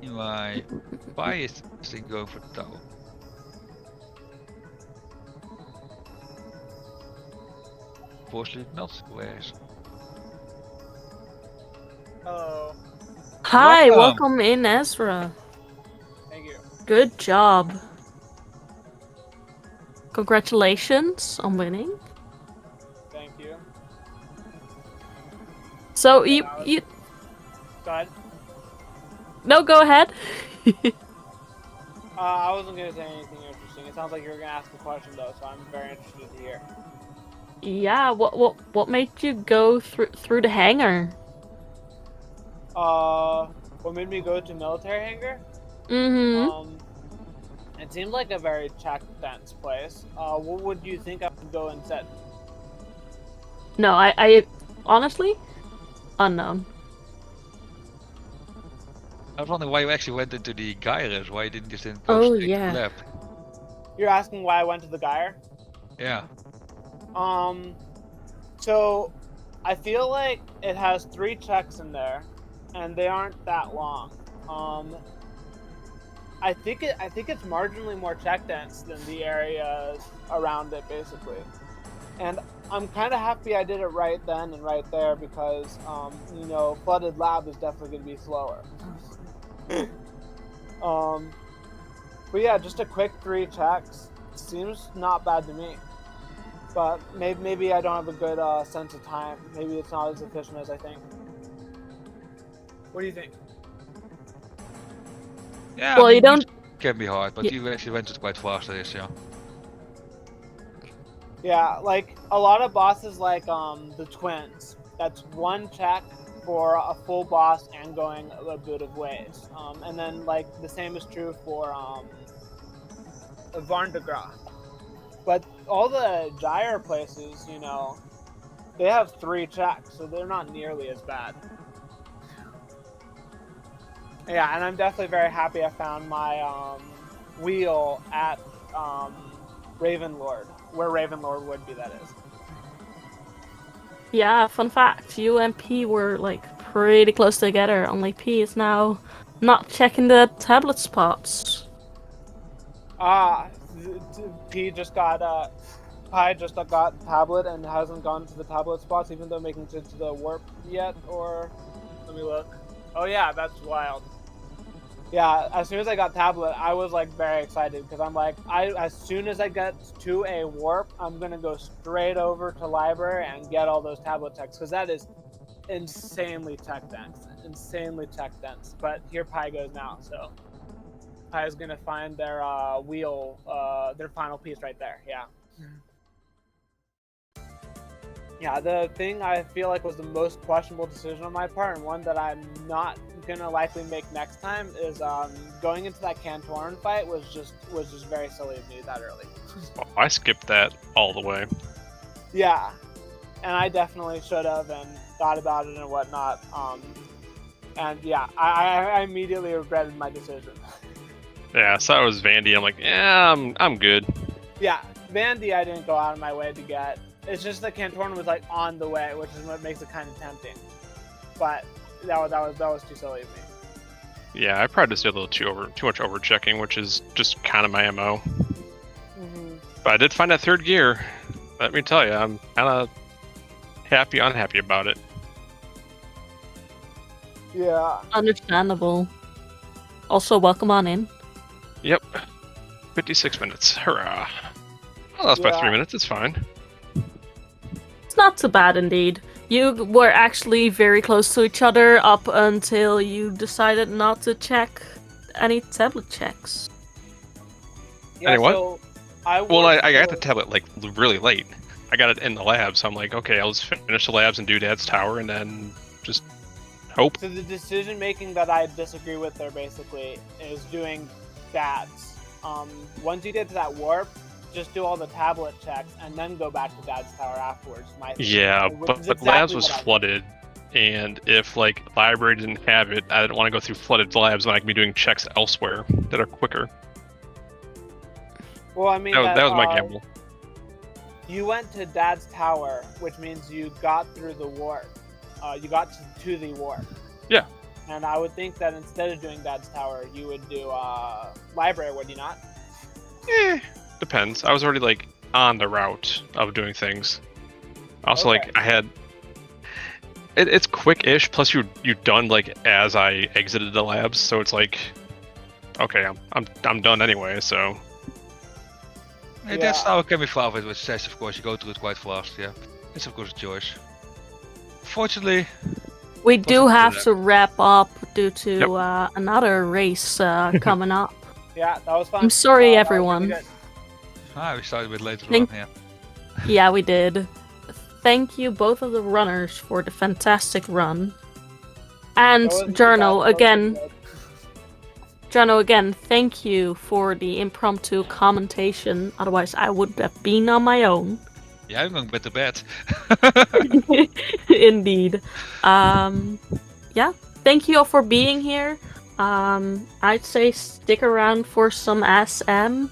My bias thing going for the tower. Fortunately not. Where is? Hello. Hi, Welcome. welcome in, Ezra. Thank you. Good job. Congratulations on winning. Thank you. So Yeah, you Go ahead. no, go ahead. I wasn't gonna say anything interesting. It sounds like you were gonna ask a question though, so I'm very interested to hear. Yeah, what made you go through the hangar? What made me go to military hangar? Mm-hmm. It seemed like a very check dense place. What would you think I would go instead? No, I honestly unknown. I was wondering why you actually went into the gyres. Why you didn't just go Oh, straight yeah. to the lab? You're asking why I went to the Gyre? Yeah. So I feel like it has 3 checks in there, and they aren't that long. I think it's marginally more check dense than the areas around it, basically. And I'm kind of happy I did it right then and right there because, you know, flooded lab is definitely going to be slower. But yeah, just a quick 3 checks seems not bad to me. But maybe I don't have a good sense of time. Maybe it's not as efficient as I think. What do you think? Yeah. Well, I mean, you don't. can be hard, but Yeah. you actually went it quite fast. This, yeah. Yeah, like a lot of bosses like the twins. That's 1 check for a full boss and going a bit of ways. And then like the same is true for Varn de Graaf. But all the gyre places, you know, they have 3 checks, so they're not nearly as bad. Yeah, and I'm definitely very happy I found my wheel at Ravenlord, where Ravenlord would be, that is. Yeah, fun fact, you and P were like pretty close together, only P is now not checking the tablet spots. P just got Pi just got tablet and hasn't gone to the tablet spots, even though making it to the warp yet. Or let me look. Oh yeah, that's wild. Yeah, as soon as I got tablet, I was like very excited because I'm like, as soon as I get to a warp, I'm gonna go straight over to library and get all those tablet checks because that is insanely tech dense. But here Pi goes now, so Pi is gonna find their wheel, their final piece right there. Yeah. Yeah, the thing I feel like was the most questionable decision on my part, and one that I'm not gonna likely make next time, is going into that Cantoran fight was just very silly of me that early. Oh, I skipped that all the way. Yeah, and I definitely should have and thought about it and whatnot. And yeah, I immediately regretted my decision. Yeah, so I was Vandy. I'm like, yeah, I'm good. Yeah, Vandy I didn't go out of my way to get. It's just that Cantoran was like on the way, which is what makes it kind of tempting. But that was too silly of me. Yeah, I probably just did a little too much over checking, which is just kind of my MO. Mm-hmm. But I did find that third gear. Let me tell you, I'm kind of unhappy about it. Yeah. Understandable. Also, welcome on in. Yep. 56 minutes. Hurrah. Well, that's by 3 minutes. It's fine. It's not too bad indeed. You were actually very close to each other up until you decided not to check any tablet checks. Yeah, Any what? so I got the tablet like really late. I got it in the lab, so I'm like, okay, I'll just finish the labs and do Dad's tower, and then just hope. So the decision making that I disagree with there basically is doing Dad's. Once you get to that warp, just do all the tablet checks and then go back to Dad's tower afterwards. Yeah, but exactly labs was flooded, and if like library didn't have it, I didn't want to go through flooded labs when I can be doing checks elsewhere that are quicker. Well, I mean that was my gamble. You went to Dad's tower, which means you got through the warp. You got to the warp. Yeah. And I would think that instead of doing Dad's tower, you would do library, would you not? Depends. I was already like on the route of doing things. Also, Okay. like I had. It's quick-ish. Plus, you done like as I exited the labs, so it's like, okay, I'm done anyway. So. Yeah, that's how it can be fast with says, of course, you go through it quite fast, yeah. It's of course a choice. Fortunately, we do have to wrap up due to another race coming up. Yeah, that was fun. I'm sorry, everyone. Really we started a bit later Thank- on, yeah. Yeah, we did. Thank you, both of the runners, for the fantastic run. And Journo, again, thank you for the impromptu commentation. Otherwise, I would have been on my own. Yeah, I'm going to bed. Indeed. Yeah, thank you all for being here. I'd say stick around for some SM.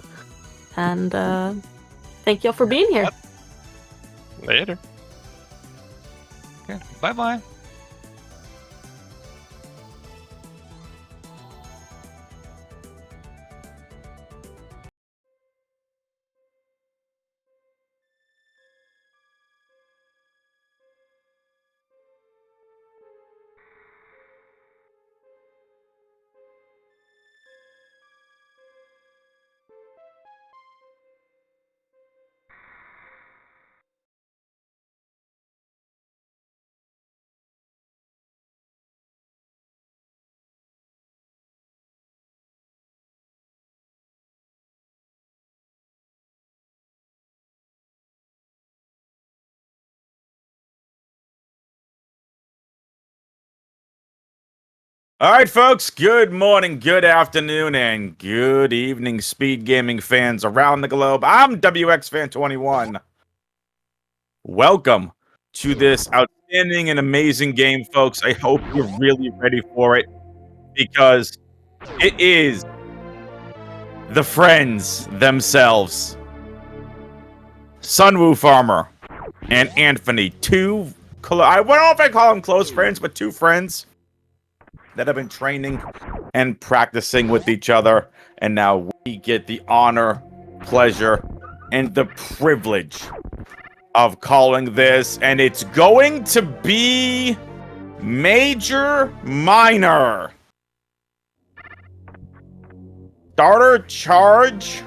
And thank you all for being here. Later. Okay, bye-bye. All right, folks, good morning, good afternoon, and good evening, Speed Gaming fans around the globe. I'm WXFan21. Welcome to this outstanding and amazing game, folks. I hope you're really ready for it, because it is the friends themselves. Sunwoo Farmer and Anthony, I don't know if I call them close friends, but two friends that have been training and practicing with each other, and now we get the honor, pleasure, and the privilege of calling this, and it's going to be Major Minor. Starter charge.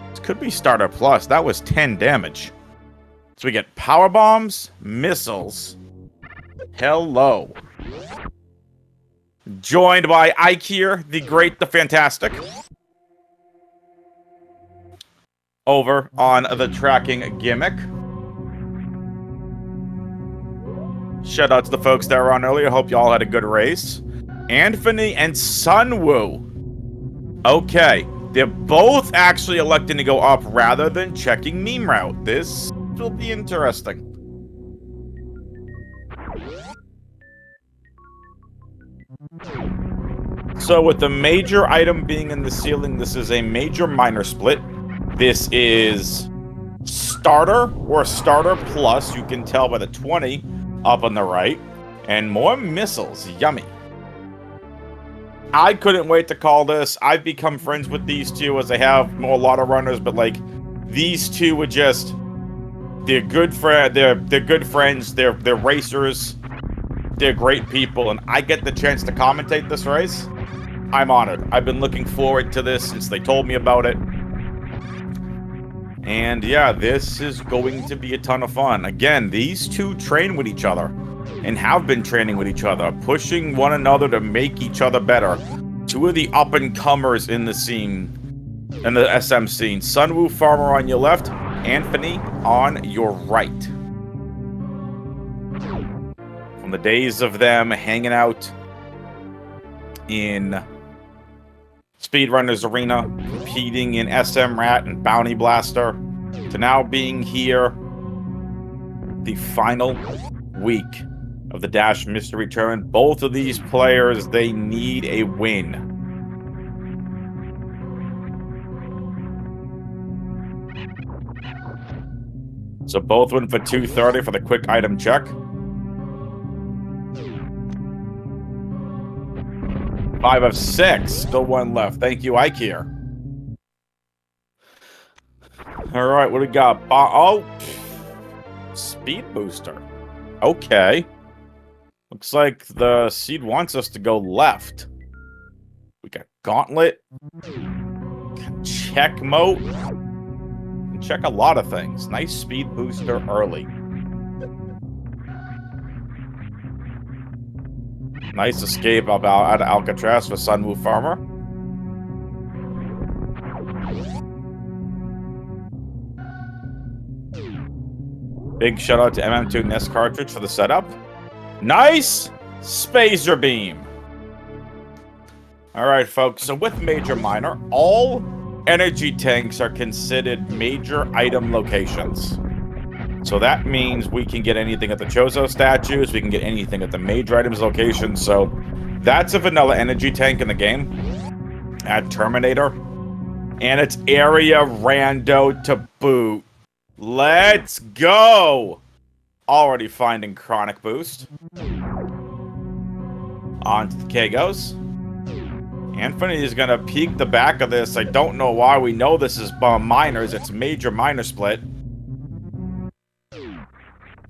This could be starter plus. That was 10 damage. So we get power bombs, missiles. Hello. Joined by Ike here, the great, the fantastic. Over on the tracking gimmick. Shout out to the folks that were on earlier. Hope y'all had a good race. Anthony and Sunwoo. Okay. They're both actually electing to go up rather than checking meme route. This will be interesting. So with the major item being in the ceiling, this is a major minor split. This is starter or starter plus. You can tell by the 20 up on the right. And more missiles. Yummy. I couldn't wait to call this. I've become friends with these two as I have a lot of runners, but like these two were just they're good friends, they're racers, they're great people, and I get the chance to commentate this race. I'm honored. I've been looking forward to this since they told me about it. And yeah, this is going to be a ton of fun. Again, these two train with each other and have been training with each other, pushing one another to make each other better. Two of the up-and-comers in the scene, in the SM scene. Sunwoo Farmer on your left, Anthony on your right. From the days of them hanging out in Speedrunners Arena, competing in SM Rat and Bounty Blaster, to now being here the final week of the Dash Mystery Tournament. Both of these players, they need a win. So both went for 230 for the quick item check. 5 of 6. Still one left. Thank you, Ike here. Alright, what do we got? Oh! Speed booster. Okay. Looks like the seed wants us to go left. We got Gauntlet. Check mode. And check a lot of things. Nice speed booster early. Nice escape out of Alcatraz for Sunwoo Farmer. Big shout out to MM2 Nest Cartridge for the setup. Nice Spacer Beam. Alright, folks. So with Major Minor, all energy tanks are considered major item locations. So that means we can get anything at the Chozo statues, we can get anything at the major items location. So that's a vanilla energy tank in the game at Terminator. And it's area rando to boot. Let's go! Already finding Chronic Boost. On to the Kagos. Anthony is going to peek the back of this. I don't know why. We know this is minors. It's major minor split.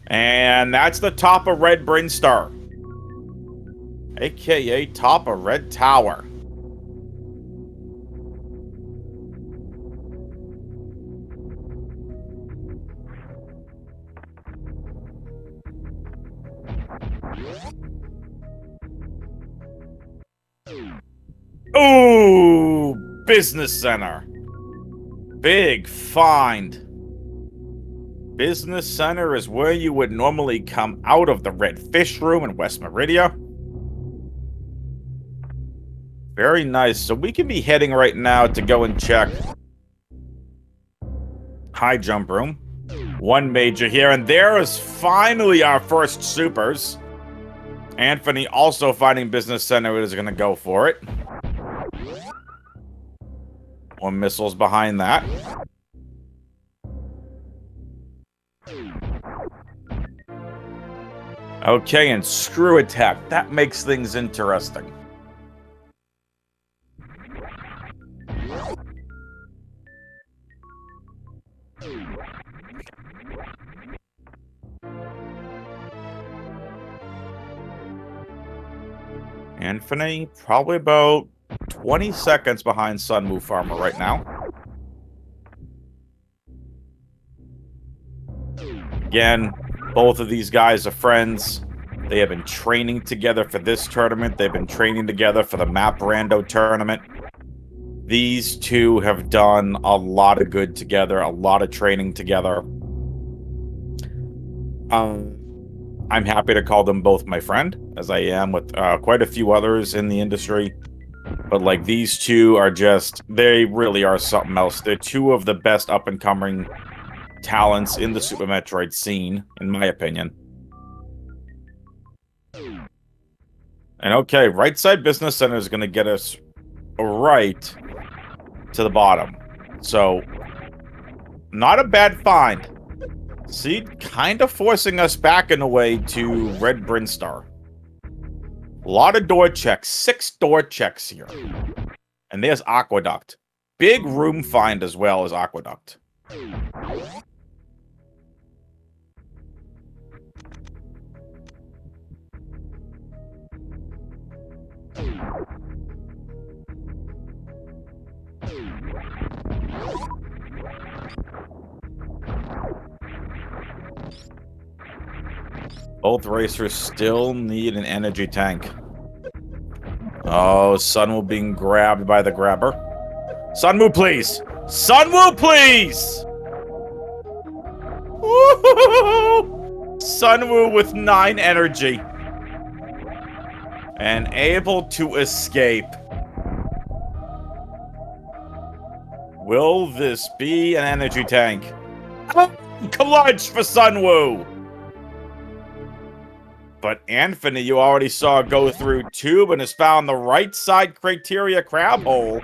And that's the top of Red Brinstar. AKA top of Red Tower. Ooh, Business Center. Big find. Business Center is where you would normally come out of the Red Fish Room in West Meridia. Very nice. So we can be heading right now to go and check high jump room. One major here, and there is finally our first supers. Anthony also finding business center is going to go for it. One missiles behind that. Okay, and screw attack. That makes things interesting. Anthony, probably about 20 seconds behind Sunwoo Farmer right now. Again, both of these guys are friends. They have been training together for this tournament. They've been training together for the Map Rando tournament. These two have done a lot of good together, a lot of training together. I'm happy to call them both my friend, as I am with quite a few others in the industry. But, like, these two are just, they really are something else. They're two of the best up-and-coming talents in the Super Metroid scene, in my opinion. And okay, right side business center is going to get us right to the bottom. So, not a bad find. See, kind of forcing us back in a way to Red Brinstar. A lot of door checks. 6 door checks here. And there's Aqueduct. Big room find as well as Aqueduct. Both racers still need an energy tank. Oh, Sunwoo being grabbed by the grabber. Sunwoo, please! Sunwoo, please! Woo-hoo-hoo-hoo! Sunwoo with 9 energy. And able to escape. Will this be an energy tank? Clutch for Sunwoo! But Anthony, you already saw go through tube and has found the right side criteria crab hole.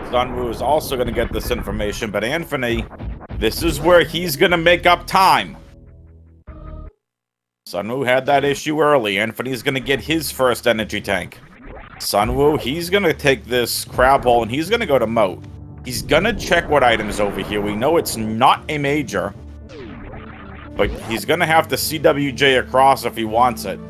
Sunwoo is also going to get this information, but Anthony, this is where he's going to make up time. Sunwoo had that issue early. Anthony's going to get his first energy tank. Sunwoo, he's going to take this crab hole and he's going to go to Moat. He's going to check what items over here. We know it's not a major. But he's going to have to CWJ across if he wants it.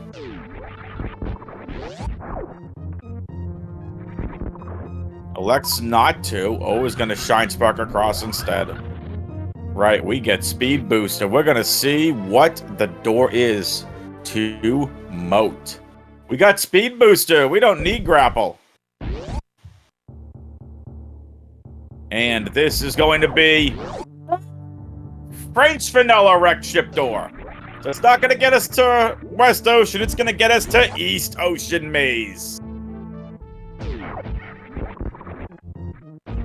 Elects not to. O is going to Shine Spark across instead. Right, we get Speed Boost, and we're going to see what the door is to Moat. We got Speed Booster. We don't need Grapple. And this is going to be French Vanilla Wreck Ship Door. So it's not going to get us to West Ocean. It's going to get us to East Ocean Maze.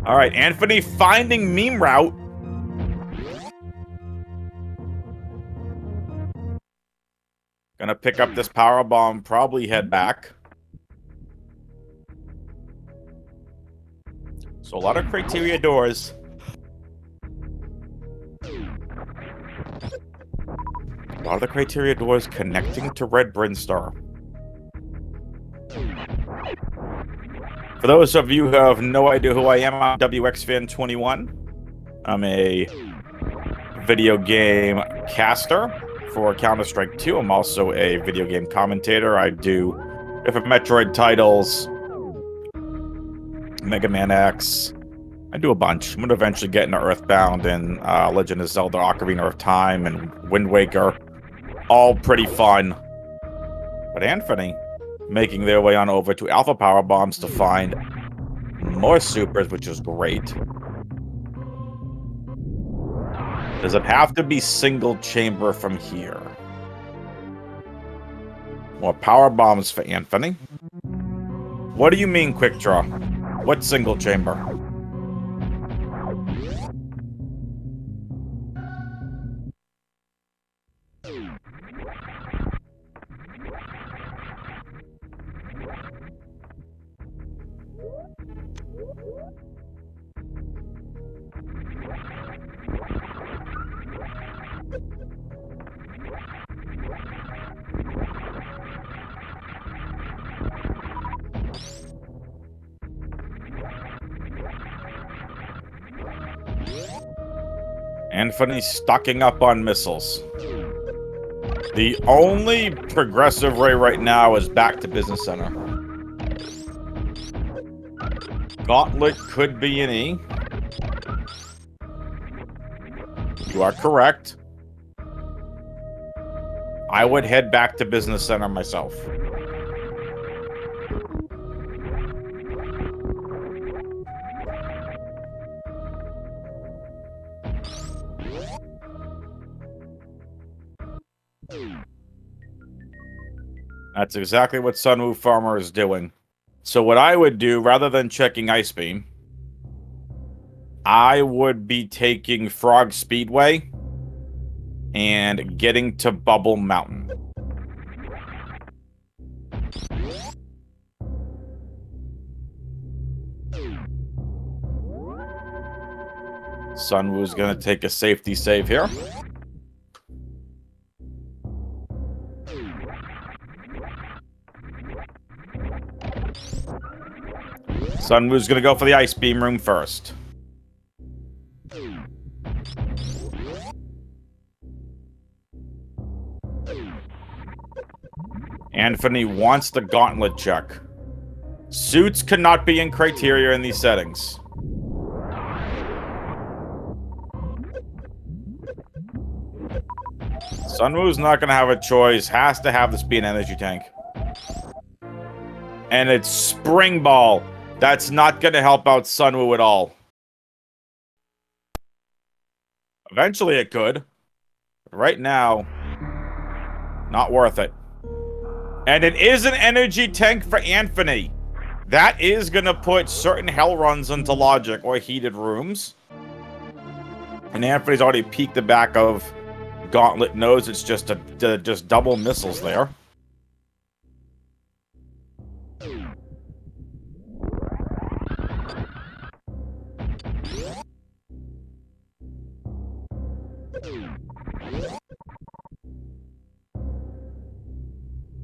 All right, Anthony finding Meme Route. Gonna pick up this power bomb, probably head back. So a lot of criteria doors. A lot of the criteria doors connecting to Red Brinstar. For those of you who have no idea who I am, I'm WXFan21. I'm a video game caster for Counter-Strike 2. I'm also a video game commentator. I do different Metroid titles, Mega Man X. I do a bunch. I'm going to eventually get into Earthbound and Legend of Zelda Ocarina of Time and Wind Waker. All pretty fun. But Anthony, making their way on over to Alpha Power Bombs to find more supers, which is great. Does it have to be single chamber from here? More power bombs for Anthony. What do you mean, quick draw? What single chamber? Anthony's stocking up on missiles. The only progressive ray right now is back to Business Center. Gauntlet could be an E. You are correct. I would head back to Business Center myself. That's exactly what Sunwoo Farmer is doing. So what I would do, rather than checking Ice Beam, I would be taking Frog Speedway and getting to Bubble Mountain. Sunwoo's going to take a safety save here. Sunwoo's going to go for the Ice Beam room first. Anthony wants the gauntlet check. Suits cannot be in criteria in these settings. Sunwoo's not going to have a choice. Has to have this be an energy tank. And it's Spring Ball. That's not going to help out Sunwoo at all. Eventually it could. But right now, not worth it. And it is an energy tank for Anthony. That is going to put certain hell runs into logic or heated rooms. And Anthony's already peeked the back of Gauntlet, knows it's just just double missiles there.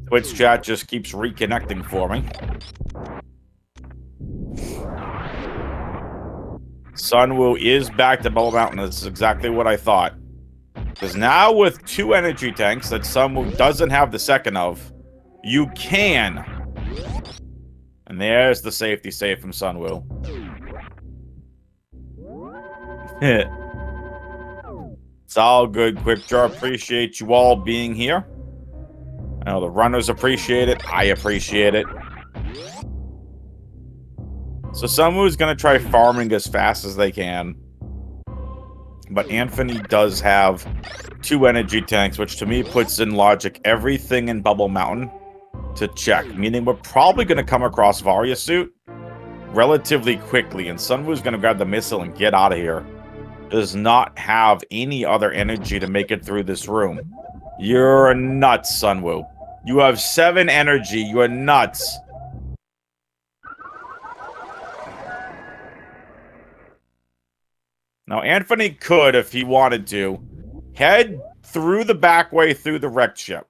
Twitch chat just keeps reconnecting for me. Sunwoo is back to Bubble Mountain. That's exactly what I thought. Because now with 2 energy tanks that Sunwoo doesn't have the second of, you can. And there's the safety save from Sunwoo. It's all good, Quick Draw. Appreciate you all being here. I know the runners appreciate it. I appreciate it. So Sunwoo's going to try farming as fast as they can. But Anthony does have 2 energy tanks, which to me puts in logic everything in Bubble Mountain to check. Meaning we're probably going to come across Varia Suit relatively quickly. And Sunwoo's going to grab the missile and get out of here. Does not have any other energy to make it through this room. You're nuts, Sunwoo. You have 7 energy. You are nuts. Now, Anthony could, if he wanted to, head through the back way through the wrecked ship.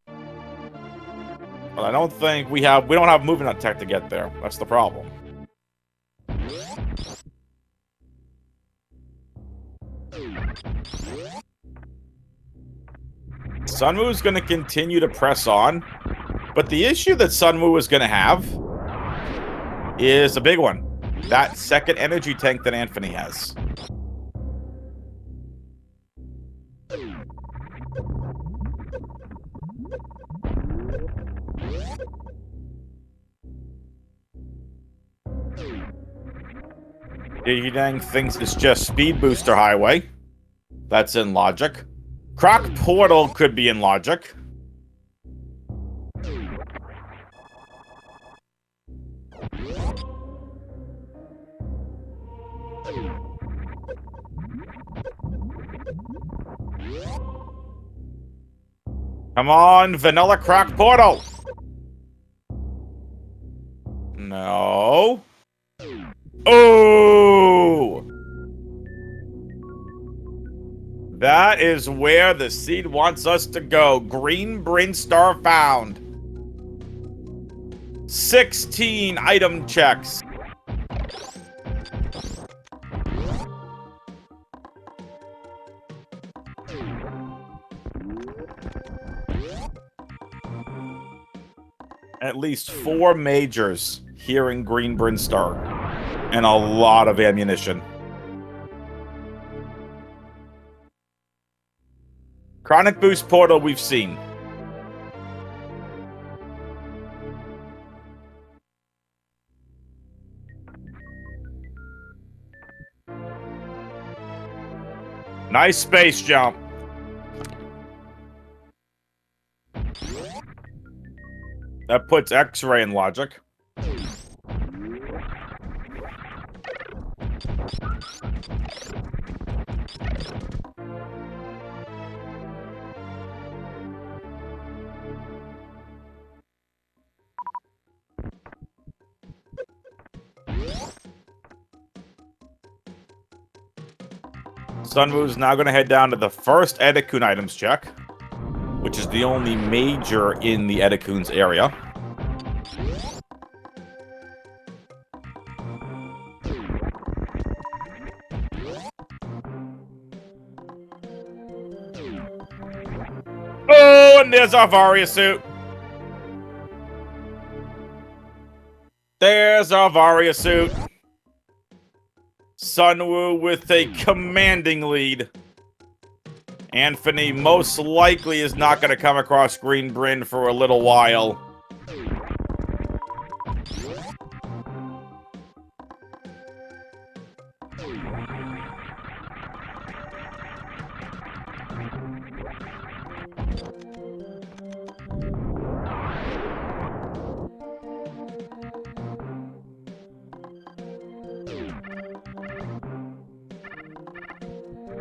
But I don't think we don't have movement tech to get there. That's the problem. Sunwoo's going to continue to press on, but the issue that Sunwoo is going to have is a big one. That second energy tank that Anthony has. Digidang thinks it's just Speed Booster Highway. That's in logic. Croc Portal could be in logic. Come on, Vanilla Croc Portal! No. Oh! That is where the seed wants us to go. Green Brinstar found. 16 item checks. At least 4 majors here in Green Brinstar. And a lot of ammunition. Chronic Boost Portal we've seen. Nice space jump. That puts X-ray in logic. Sunwoo's now going to head down to the first Edikun items check, which is the only major in the Edikun's area. Oh, and there's our Varia suit. There's our Varia suit. Sunwoo with a commanding lead. Anthony most likely is not going to come across Green Bryn for a little while.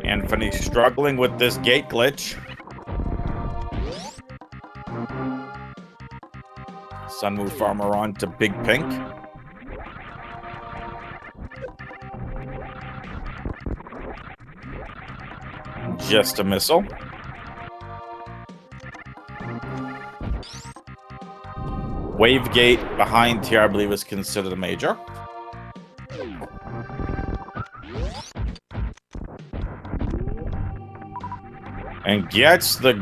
Anthony struggling with this gate glitch. Sunwoo Farmer on to Big Pink. Just a missile. Wave gate behind here, I believe, is considered a major. And gets the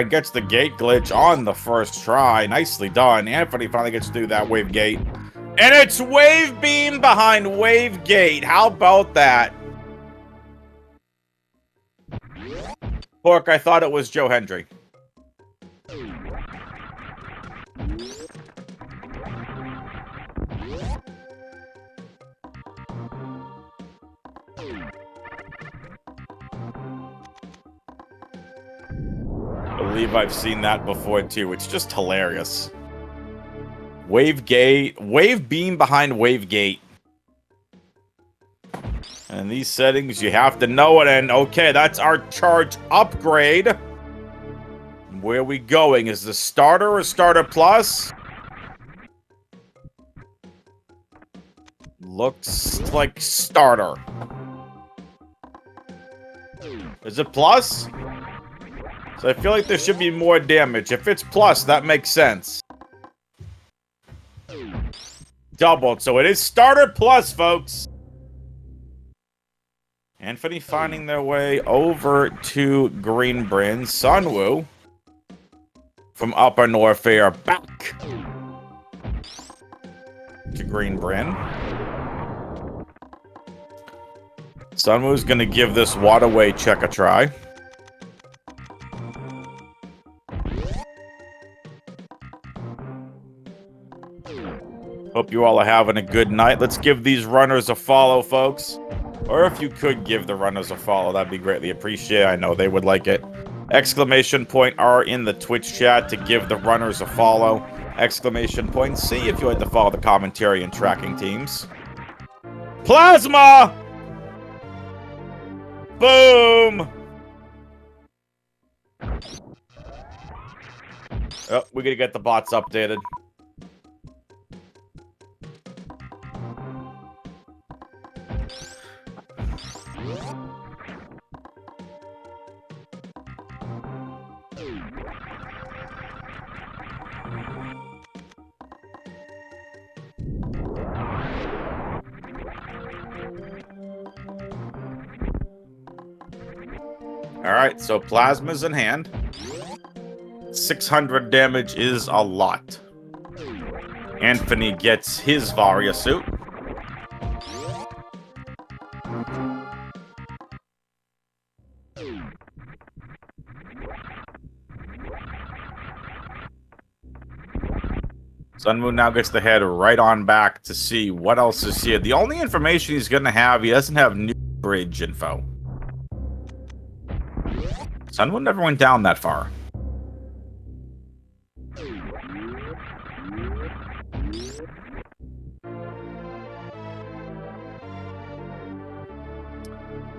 gets the gate glitch on the first try. Nicely done. Anthony finally gets to do that wave gate. And it's wave beam behind wave gate. How about that? Pork, I thought it was Joe Hendry. I believe I've seen that before too. It's just hilarious. Wave gate, wave beam behind wave gate. And these settings, you have to know it. And okay, that's our charge upgrade. Where are we going? Is the starter or starter plus? Looks like starter. Is it plus? So I feel like there should be more damage. If it's plus, that makes sense. Doubled. So it is starter plus, folks. Anthony finding their way over to Green Bryn. Sunwoo from Upper Norfair back to Green Bryn. Sunwoo's going to give this waterway check a try. Hope you all are having a good night. Let's give these runners a follow, folks. Or if you could give the runners a follow, that'd be greatly appreciated. I know they would like it. Exclamation point R in the Twitch chat to give the runners a follow. Exclamation point C if you like to follow the commentary and tracking teams. Plasma! Boom! Oh, we gotta get the bots updated. Alright, so plasma's in hand. 600 damage is a lot. Anthony gets his Varia suit. Sunmoon now gets to head right on back to see what else is here. The only information he's going to have, he doesn't have new bridge info. Sunmoon never went down that far.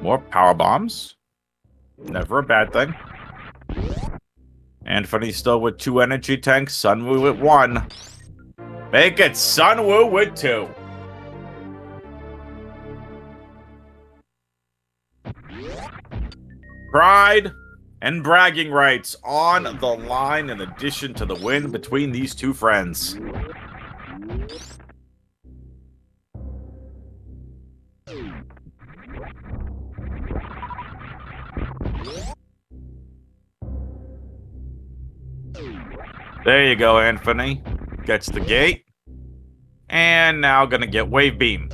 More power bombs. Never a bad thing. Anthony still with 2 energy tanks. Sunwoo with 1. Make it Sunwoo with 2. Pride and bragging rights on the line in addition to the win between these two friends. There you go, Anthony. Gets the gate. And now gonna get wave beam.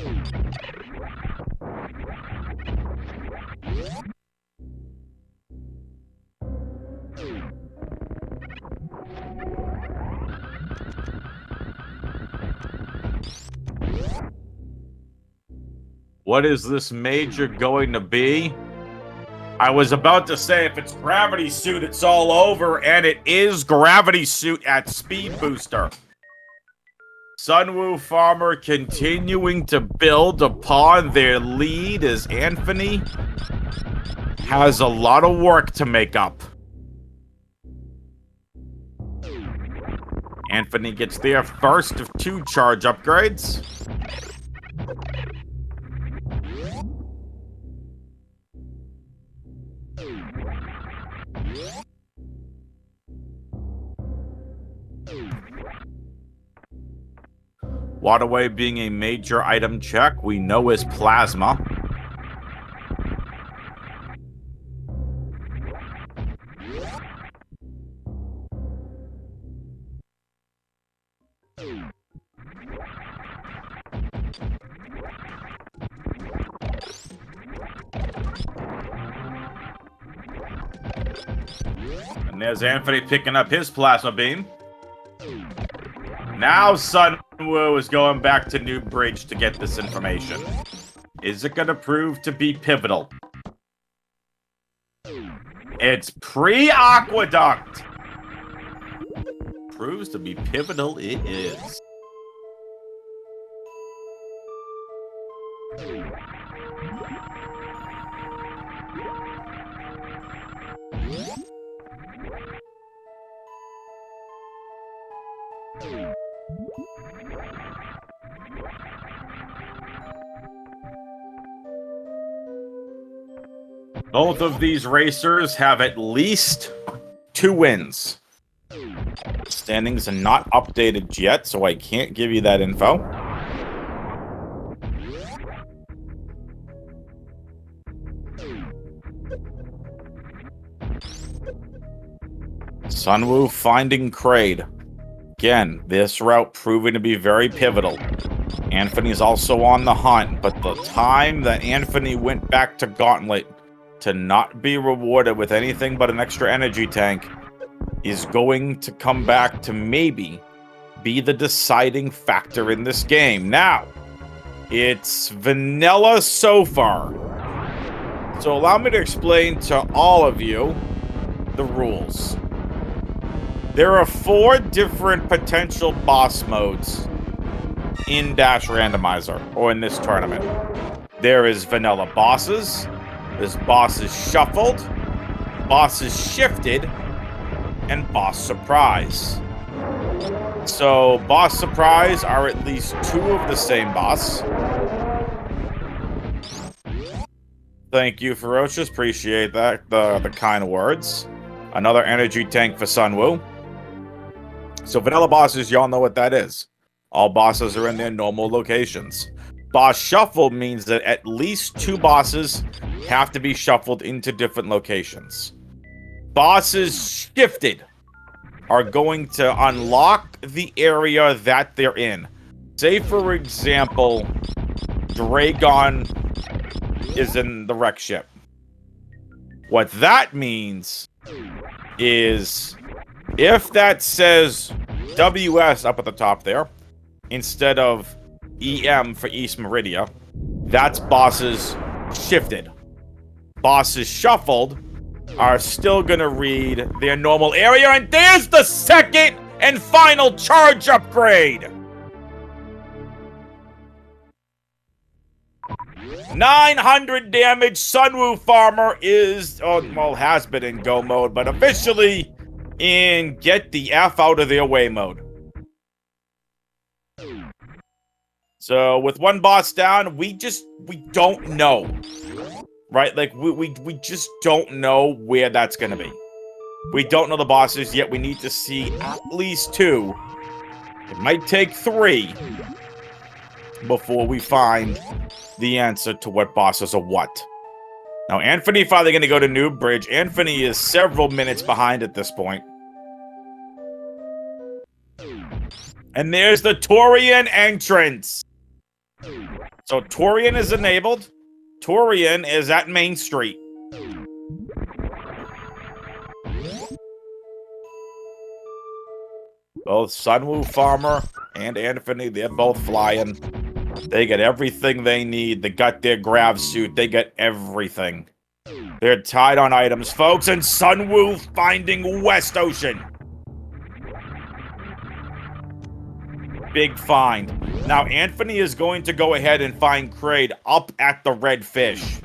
What is this major going to be? I was about to say if it's Gravity Suit, it's all over, and it is Gravity Suit at Speed Booster. Sunwoo Farmer continuing to build upon their lead as Anthony has a lot of work to make up. Anthony gets their first of 2 charge upgrades. Waterway being a major item check, we know is plasma. And there's Anthony picking up his plasma beam. Now Sunwoo is going back to New Bridge to get this information. Is it going to prove to be pivotal? It's pre-Aqueduct! Proves to be pivotal, it is. Both of these racers have at least 2 wins. Standings are not updated yet, so I can't give you that info. Sunwoo finding Kraid. Again, this route proving to be very pivotal. Anthony's also on the hunt, but the time that Anthony went back to Gauntlet to not be rewarded with anything but an extra energy tank is going to come back to maybe be the deciding factor in this game. Now, it's vanilla so far. So allow me to explain to all of you the rules. There are 4 different potential boss modes in Dash Randomizer, or in this tournament. There is vanilla bosses, there's bosses shuffled, bosses shifted, and boss surprise. So, boss surprise are at least 2 of the same boss. Thank you, Ferocious. Appreciate that, the kind words. Another energy tank for Sunwoo. So, vanilla bosses, y'all know what that is. All bosses are in their normal locations. Boss shuffle means that at least 2 bosses have to be shuffled into different locations. Bosses shifted are going to unlock the area that they're in. Say, for example, Dragon is in the wreck ship. What that means is if that says WS up at the top there, instead of EM for East Meridia, that's bosses shifted. Bosses shuffled are still gonna read their normal area, and there's the second and final charge upgrade! 900 damage. Sunwoo Farmer is, has been in go mode, but officially in get the F out of their way mode. So with 1 boss down, we don't know. Right? Like, we just don't know where that's gonna be. We don't know the bosses yet. We need to see at least 2. It might take 3 before we find the answer to what bosses are what. Now, Anthony finally gonna go to New Bridge. Anthony is several minutes behind at this point. And there's the Torian entrance. So Torian is enabled. Torian is at Main Street. Both Sunwoo Farmer and Anthony, they're both flying. They get everything they need. They got their grav suit. They get everything. They're tied on items, folks. And Sunwoo finding West Ocean. Big find. Now, Anthony is going to go ahead and find Kraid up at the Red Fish.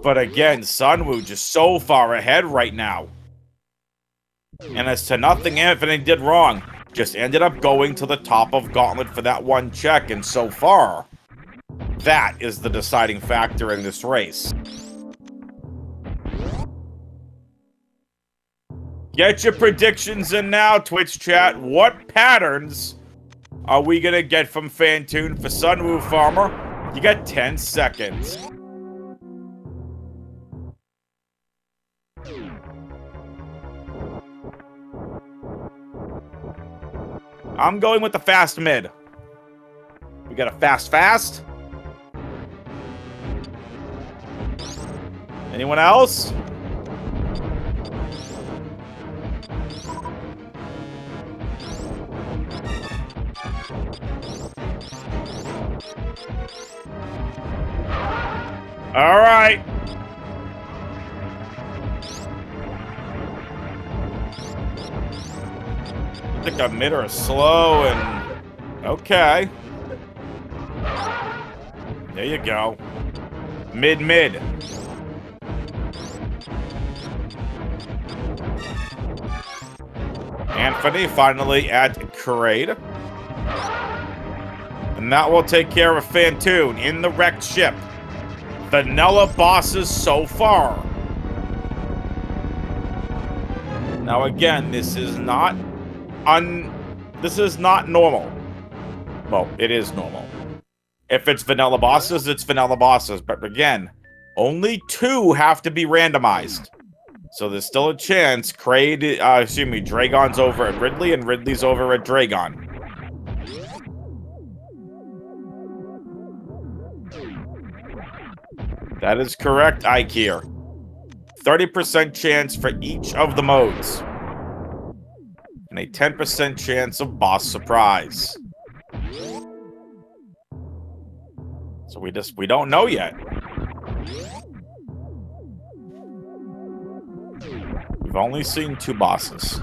But again, Sunwoo just so far ahead right now. And as to nothing Anthony did wrong, just ended up going to the top of Gauntlet for that 1 check, and so far, that is the deciding factor in this race. Get your predictions in now, Twitch chat. What patterns are we gonna get from Fantoon for Sunwoo Farmer? You got 10 seconds. I'm going with the fast mid. We got a fast. Anyone else? All right. I think our mid are slow and... Okay. There you go. Mid. Anthony finally at Kraid. And that will take care of Fantoon in the wrecked ship. Vanilla bosses so far. Now again, this is not normal. Well, it is normal. If it's vanilla bosses, it's vanilla bosses. But again, only 2 have to be randomized. So there's still a chance Dragon's over at Ridley and Ridley's over at Dragon. That is correct, Ikir. 30% chance for each of the modes. and a 10% chance of boss surprise. So we don't know yet. We've only seen 2 bosses.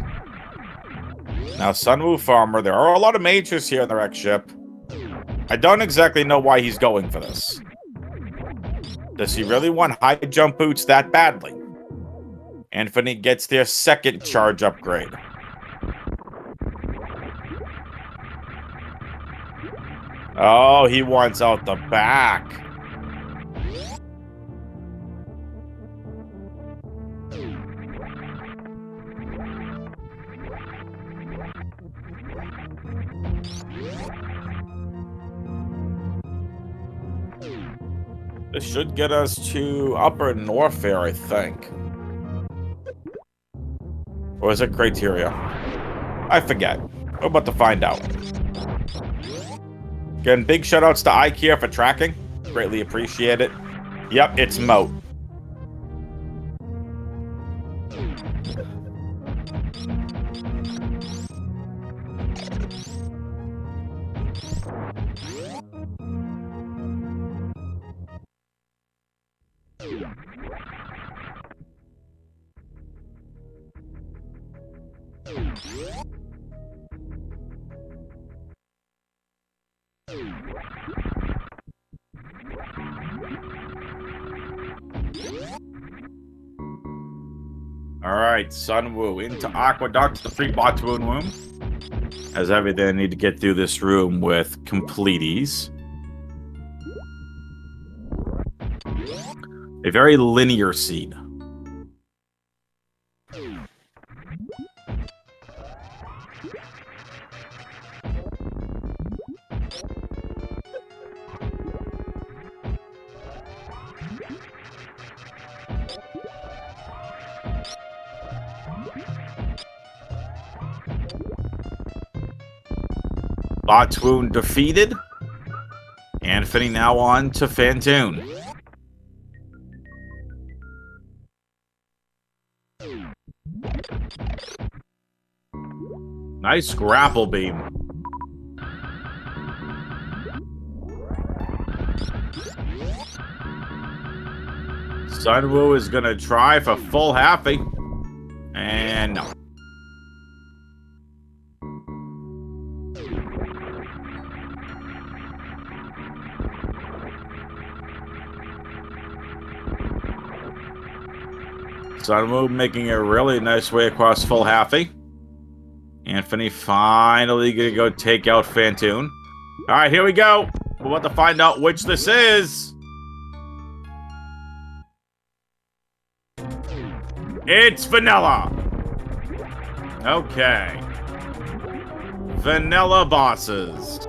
Now, Sunwoo Farmer, there are a lot of mages here in the wreck ship. I don't exactly know why he's going for this. Does he really want high jump boots that badly? Infinity gets their 2nd charge upgrade. Oh, he wants out the back. This should get us to Upper Norfair, I think. Or is it Criteria? I forget. We're about to find out. Again, big shoutouts to IKEA for tracking. Greatly appreciate it. Yep, it's Moat. Alright, Sunwoo into Aqueduct, the pre-bot wound room. As everything, I need to get through this room with complete ease. A very linear seed. Bot's wound defeated. Anthony now on to Fantoon. Nice grapple beam. Sunwoo is gonna try for full halfie. And no. Sunwoo making a really nice way across full halfie. Anthony finally gonna go take out Fantoon. Alright, here we go. We're about to find out which this is. It's Vanilla. Okay. Vanilla bosses.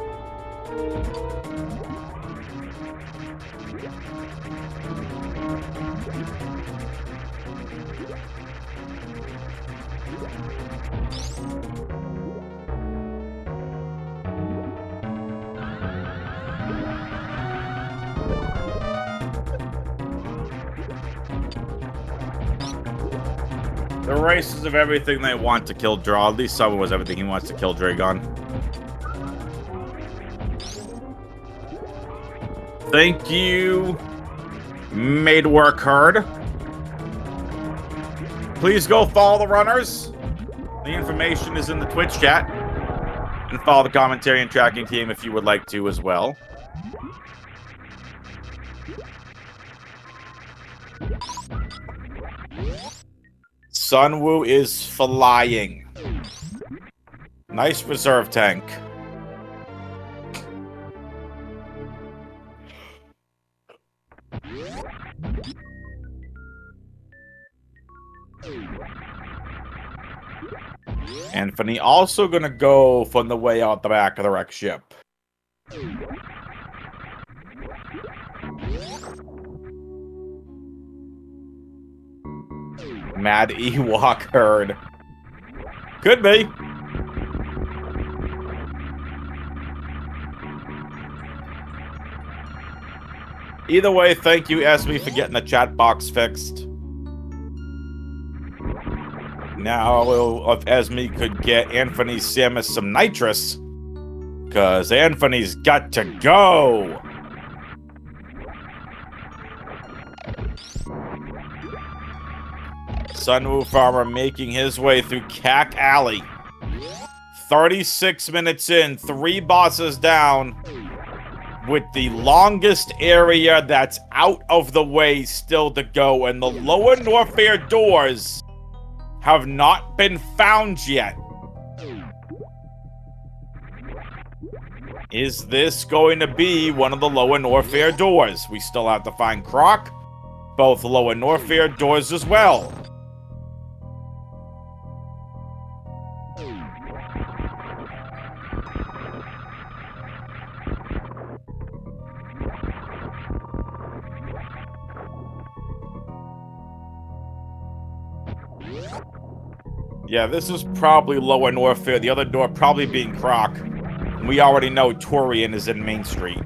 The races of everything they want to kill Draw. At least someone was everything he wants to kill Dragon. Thank you, Made Work Hard. Please go follow the runners. The information is in the Twitch chat. And follow the commentary and tracking team if you would like to as well. Sunwoo is flying. Nice reserve tank. Anthony also gonna go from the way out the back of the wreck ship. Mad Ewok herd. Could be. Either way, thank you, Esme, for getting the chat box fixed. Now, if Esme could get Anthony Samus some nitrous, because Anthony's got to go. Sunwoo Farmer making his way through Cack Alley. 36 minutes in, 3 bosses down, with the longest area that's out of the way still to go, and the Lower Norfair doors have not been found yet. Is this going to be one of the Lower Norfair doors? We still have to find Croc, both Lower Norfair doors as well. Yeah, this is probably Lower Norfair, the other door probably being Croc. We already know Torian is in Main Street.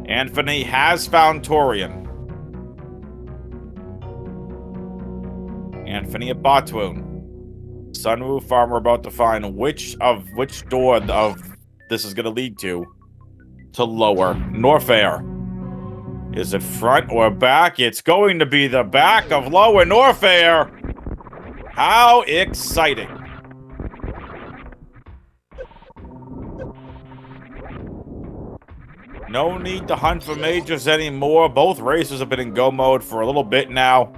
Anthony has found Torian. Anthony at Botwoon. Sunwoo Farmer about to find which door of this is going to lead to Lower Norfair. Is it front or back? It's going to be the back of Lower Norfair. How exciting. No need to hunt for majors anymore. Both racers have been in go mode for a little bit now.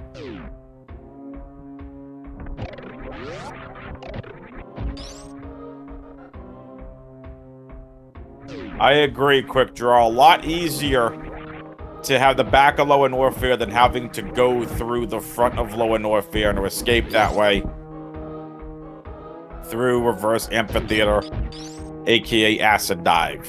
I agree, Quick Draw. A lot easier to have the back of Lower Norfair than having to go through the front of Lower Norfair and to escape that way. Through Reverse Amphitheater, aka Acid Dive.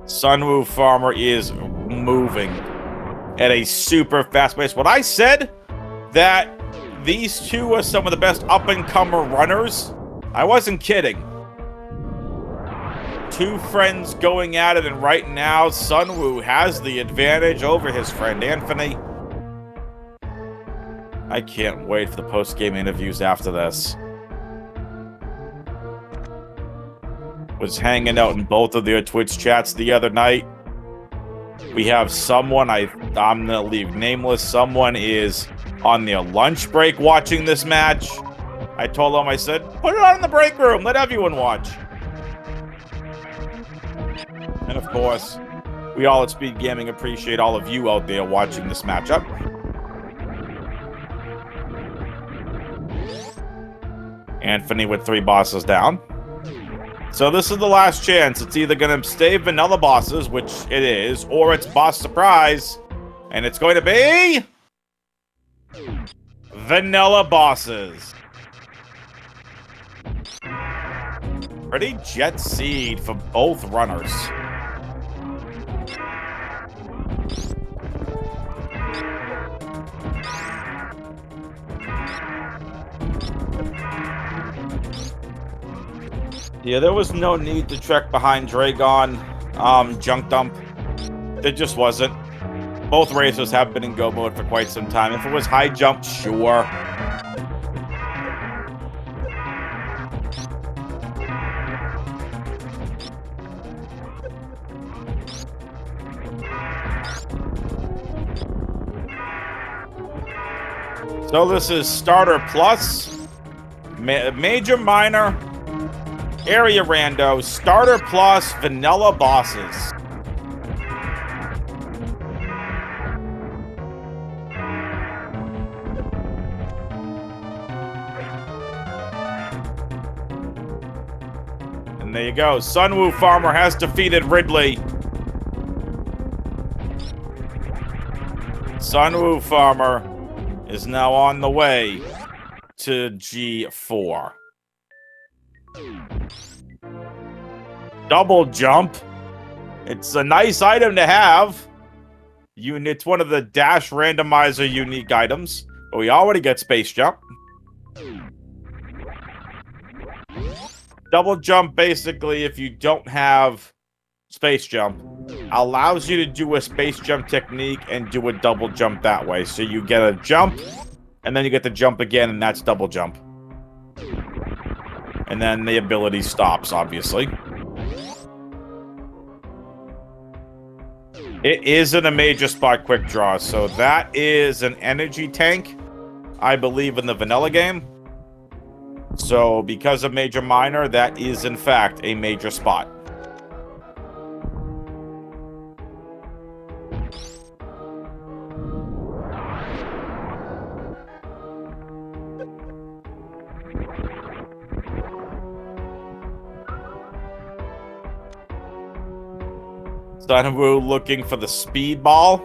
Sunwoo Farmer is moving at a super fast pace. When I said that these two are some of the best up-and-comer runners, I wasn't kidding. Two friends going at it, and right now, Sunwoo has the advantage over his friend Anthony. I can't wait for the post-game interviews after this. Was hanging out in both of their Twitch chats the other night. We have someone, I'm gonna leave nameless, someone is on their lunch break watching this match. I told them, I said, put it on in the break room, let everyone watch. And of course, we all at Speedgaming appreciate all of you out there watching this matchup. Anthony with 3 bosses down. So this is the last chance. It's either going to stay vanilla bosses, which it is, or it's boss surprise, and it's going to be vanilla bosses. Pretty jet seed for both runners. Yeah, there was no need to trek behind Dragon, Junk Dump. There just wasn't. Both racers have been in go mode for quite some time. If it was high jump, sure. So this is Starter Plus, Major Minor, Area Rando, Starter Plus, Vanilla Bosses. And there you go. Sunwoo Farmer has defeated Ridley. Sunwoo Farmer is now on the way to G4. Double jump. It's a nice item to have. It's one of the Dash Randomizer unique items. But we already get space jump. Double jump, basically, if you don't have space jump, allows you to do a space jump technique and do a double jump that way. So you get a jump, and then you get the jump again, and that's double jump. And then the ability stops, obviously. It isn't a major spot quick draw, so that is an energy tank, I believe, in the vanilla game. So because of major minor, that is in fact a major spot. Sunwoo looking for the speed ball.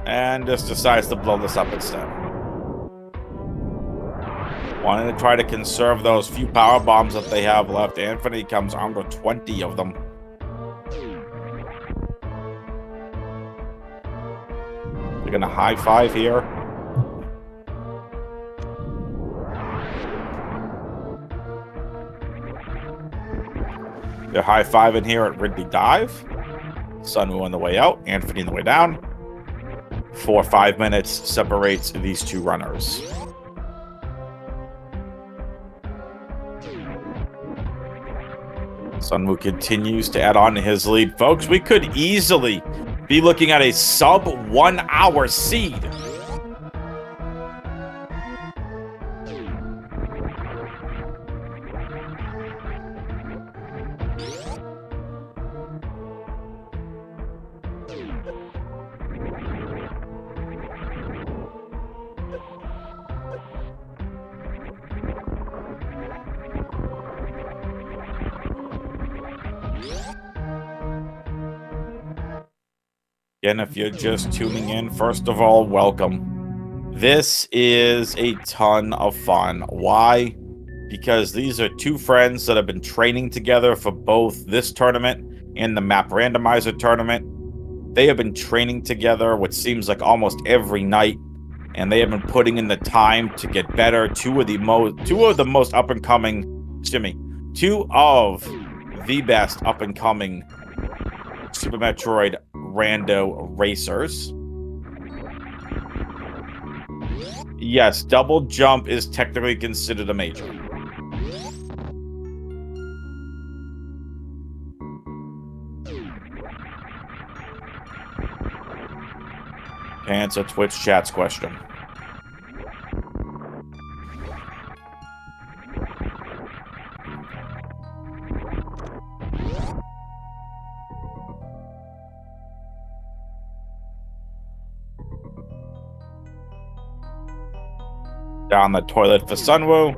And just decides to blow this up instead. Wanting to try to conserve those few power bombs that they have left. Anthony comes armed with 20 of them. They're gonna high five here. They're high fiving here at Ridley Dive. Sunwoo on the way out, Anthony on the way down. 4 or 5 minutes separates these two runners. Sunwoo continues to add on to his lead. Folks, we could easily be looking at a sub 1 hour seed. Again, if you're just tuning in, first of all, welcome. This is a ton of fun. Why? Because these are two friends that have been training together for both this tournament and the Map Randomizer tournament. They have been training together what seems like almost every night, and they have been putting in the time to get better. Two of the most up-and-coming, two of the best up-and-coming Super Metroid Rando racers. Yes, double jump is technically considered a major. Answer Twitch chat's question. Down the toilet for Sunwoo.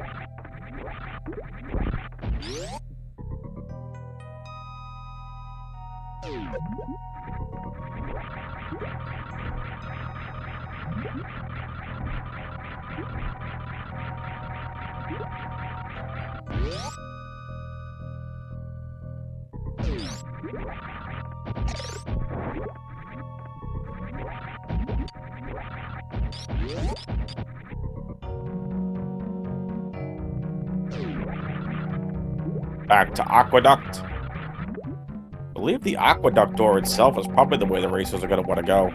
Back to Aqueduct. I believe the Aqueduct door itself is probably the way the racers are going to want to go.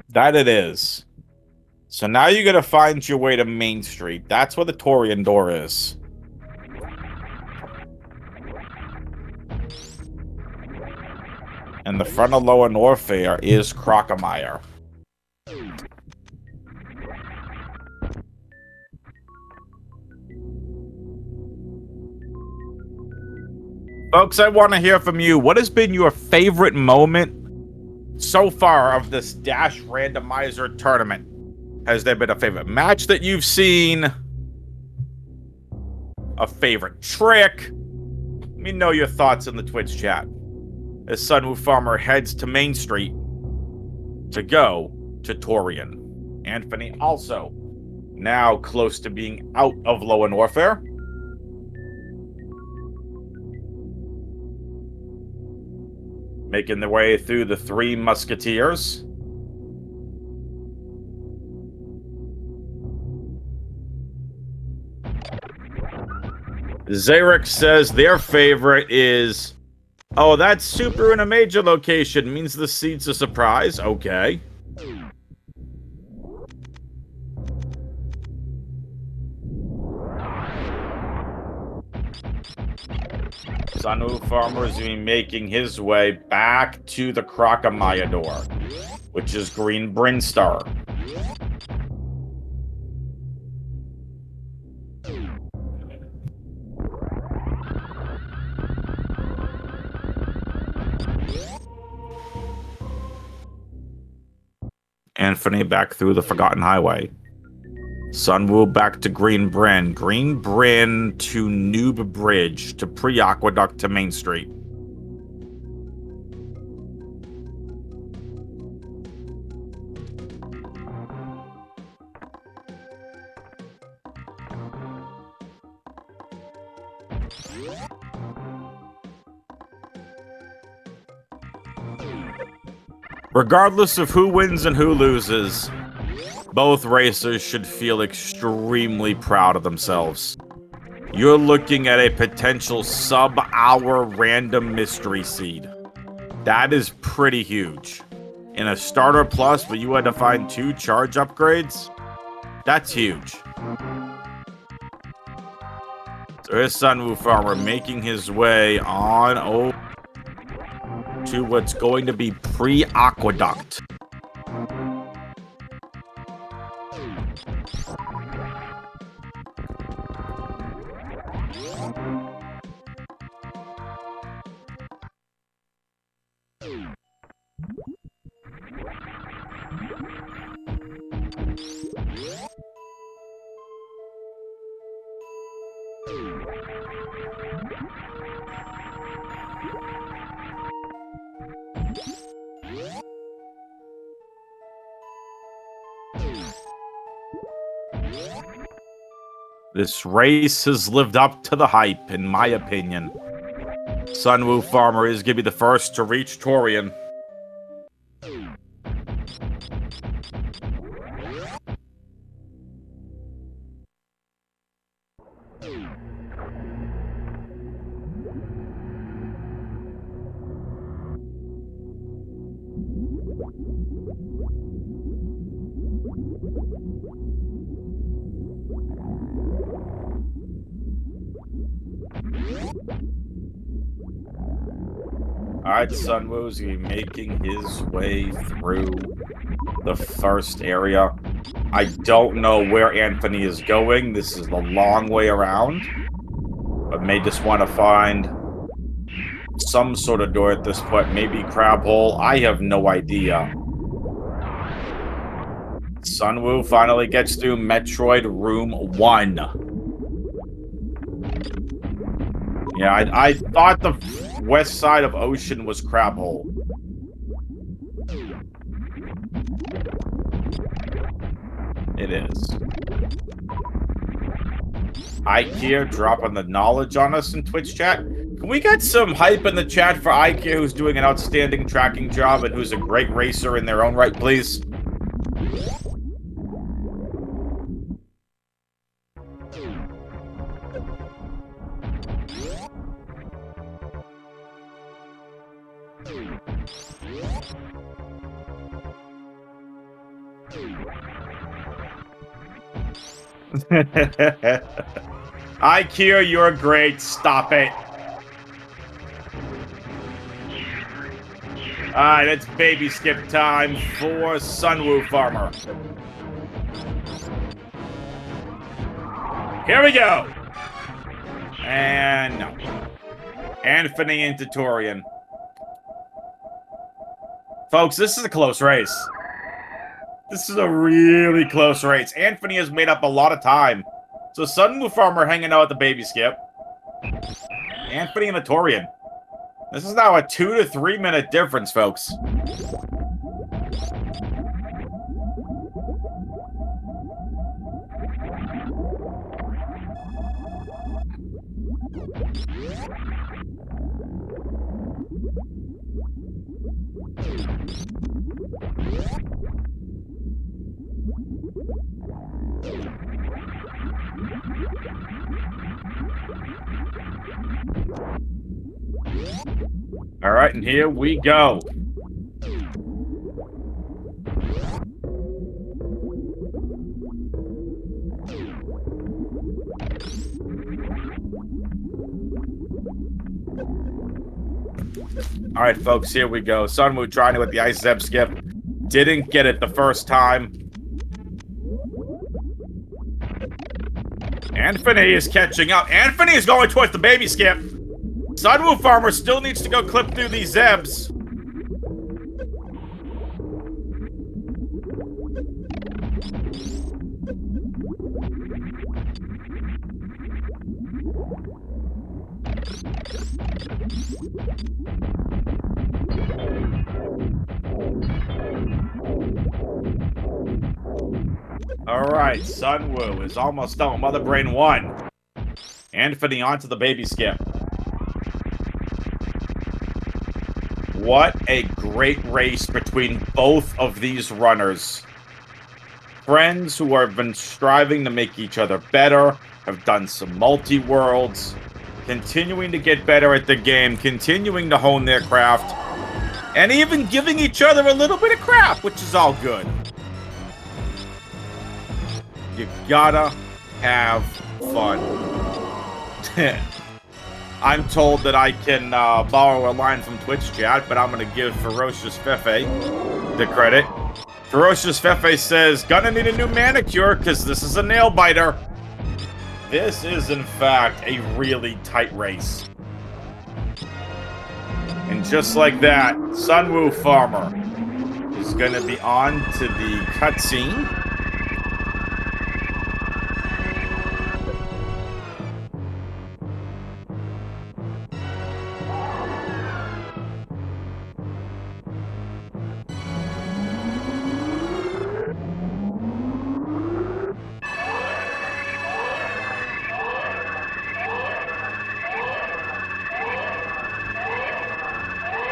That it is. So now you're going to find your way to Main Street. That's where the Torian door is. And the front of Lower Norfair is Crocomire. Folks, I want to hear from you. What has been your favorite moment so far of this Dash Randomizer tournament? Has there been a favorite match that you've seen? A favorite trick? Let me know your thoughts in the Twitch chat. As Sunwoo Farmer heads to Main Street to go to Torian. Anthony also now close to being out of Lower Norfair. Making their way through the Three Musketeers. Zarek says their favorite is, oh, that's super in a major location. Means the seat's a surprise. Okay. Sunwoo Farmer is going to be making his way back to the Crocomaya door, which is Green Brinstar. Anthony back through the Forgotten Highway. Sunwoo back to Green Bryn. Green Bryn to Noob Bridge to Pre-Aqueduct to Main Street. Regardless of who wins and who loses, both racers should feel extremely proud of themselves. You're looking at a potential sub-hour random mystery seed. That is pretty huge. In a starter plus, but you had to find 2 charge upgrades? That's huge. So here's Sunwoo Farmer making his way on over to what's going to be Pre-Aqueduct. This race has lived up to the hype, in my opinion. Sunwoo Farmer is going to be the first to reach Torian. Alright, Sunwoo's gonna be making his way through the first area. I don't know where Anthony is going. This is the long way around. But may just want to find some sort of door at this point. Maybe Crab Hole. I have no idea. Sunwoo finally gets through Metroid Room 1. Yeah, I thought the west side of Ocean was Crab Hole. It is. Ikea dropping the knowledge on us in Twitch chat. Can we get some hype in the chat for Ikea, who's doing an outstanding tracking job and who's a great racer in their own right, please? IQ, you're great. Stop it. Alright, it's baby skip time for Sunwoo Farmer. Here we go. And no. Anthony into Torian. Folks, this is a close race. This is a really close race. Anthony has made up a lot of time. So Sunwoo Farmer hanging out at the baby skip. Anthony and the Torian. This is now a 2 to 3 minute difference, folks. right, and here we go. All right, folks, here we go. Sunwoo trying it with the Ice Zeb skip. Didn't get it the first time. Anthony is catching up. Anthony is going towards the baby skip. Sunwoo Farmer still needs to go clip through these Zebs. Alright, Sunwoo is almost done with Mother Brain 1. Anthony onto the baby skip. What a great race between both of these runners. Friends who have been striving to make each other better, have done some multi-worlds, continuing to get better at the game, continuing to hone their craft, and even giving each other a little bit of crap, which is all good. You gotta have fun. I'm told that I can borrow a line from Twitch chat, but I'm gonna give Ferocious Fefe the credit. Ferocious Fefe says, gonna need a new manicure because this is a nail biter. This is, in fact, a really tight race. And just like that, Sunwoo Farmer is gonna be on to the cutscene.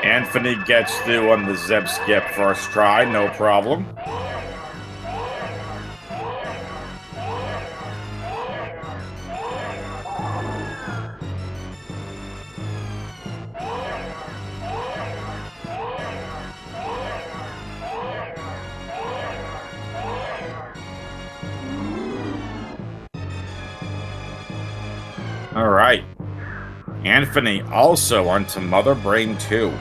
Anthony gets through on the Zeb skip first try, no problem. All right. Anthony also onto Mother Brain 2.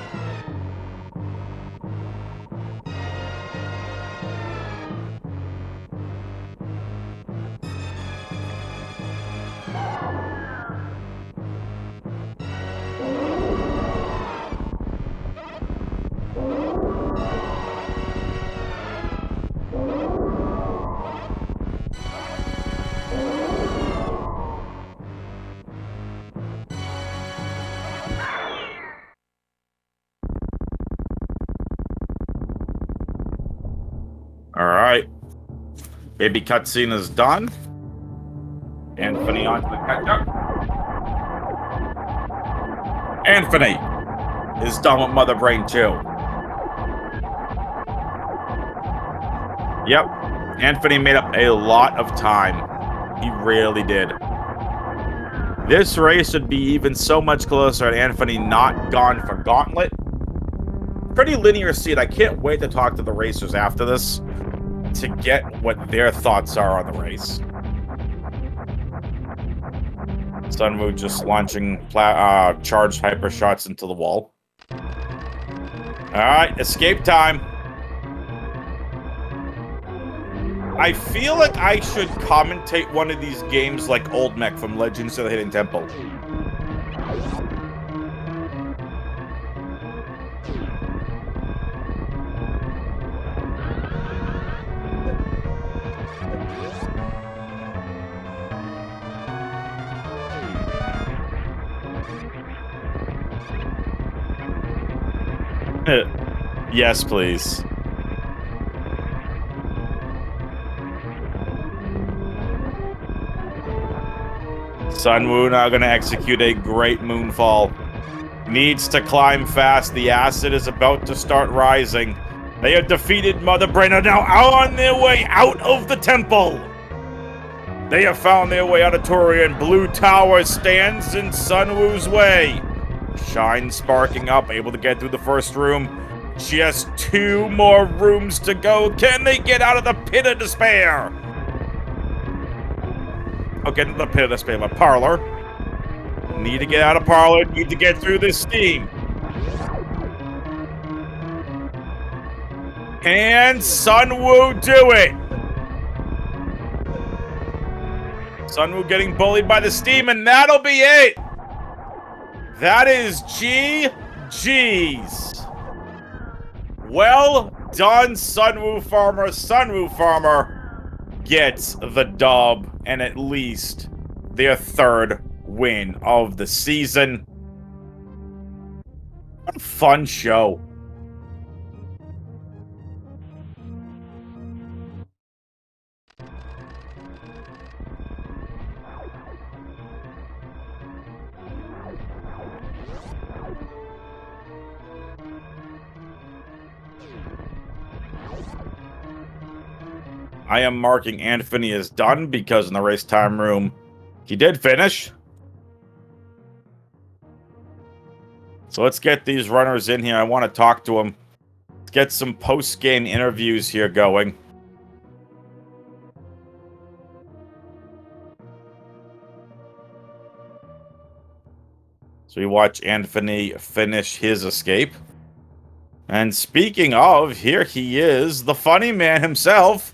Alright. Baby cutscene is done. Anthony on to the catch-up. Anthony is done with Mother Brain 2. Yep. Anthony made up a lot of time. He really did. This race would be even so much closer had Anthony not gone for Gauntlet. Pretty linear seed. I can't wait to talk to the racers after this to get what their thoughts are on the race. Sunwoo just launching charged hyper shots into the wall. Alright, escape time. I feel like I should commentate one of these games like Old Mech from Legends of the Hidden Temple. Yes, please. Sunwoo now going to execute a great moonfall. Needs to climb fast. The acid is about to start rising. They have defeated Mother Brain and are now on their way out of the temple. They have found their way out of Torian. Blue Tower stands in Sunwoo's way. Shine sparking up, able to get through the first room. Just 2 more rooms to go. Can they get out of the pit of despair? Okay, not the pit of despair, but parlor. Need to get out of parlor. Need to get through this steam. Can Sunwoo do it? Sunwoo getting bullied by the steam, and that'll be it. That is GG's. Well done, Sunwoo Farmer. Sunwoo Farmer gets the dub, and at least their 3rd win of the season. What a fun show. I am marking Anthony as done because in the race time room, he did finish. So let's get these runners in here. I want to talk to them. Let's get some post-game interviews here going. So we watch Anthony finish his escape. And speaking of, here he is, the funny man himself.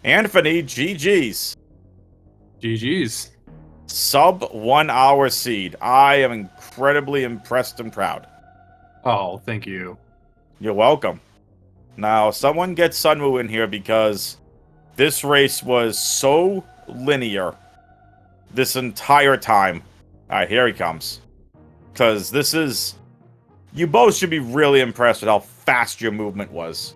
Anthony, GG's. GG's. Sub 1 hour seed. I am incredibly impressed and proud. Oh, thank you. You're welcome. Now, someone get Sunwoo in here because this race was so linear this entire time. Alright, here he comes. Because this is... You both should be really impressed with how fast your movement was.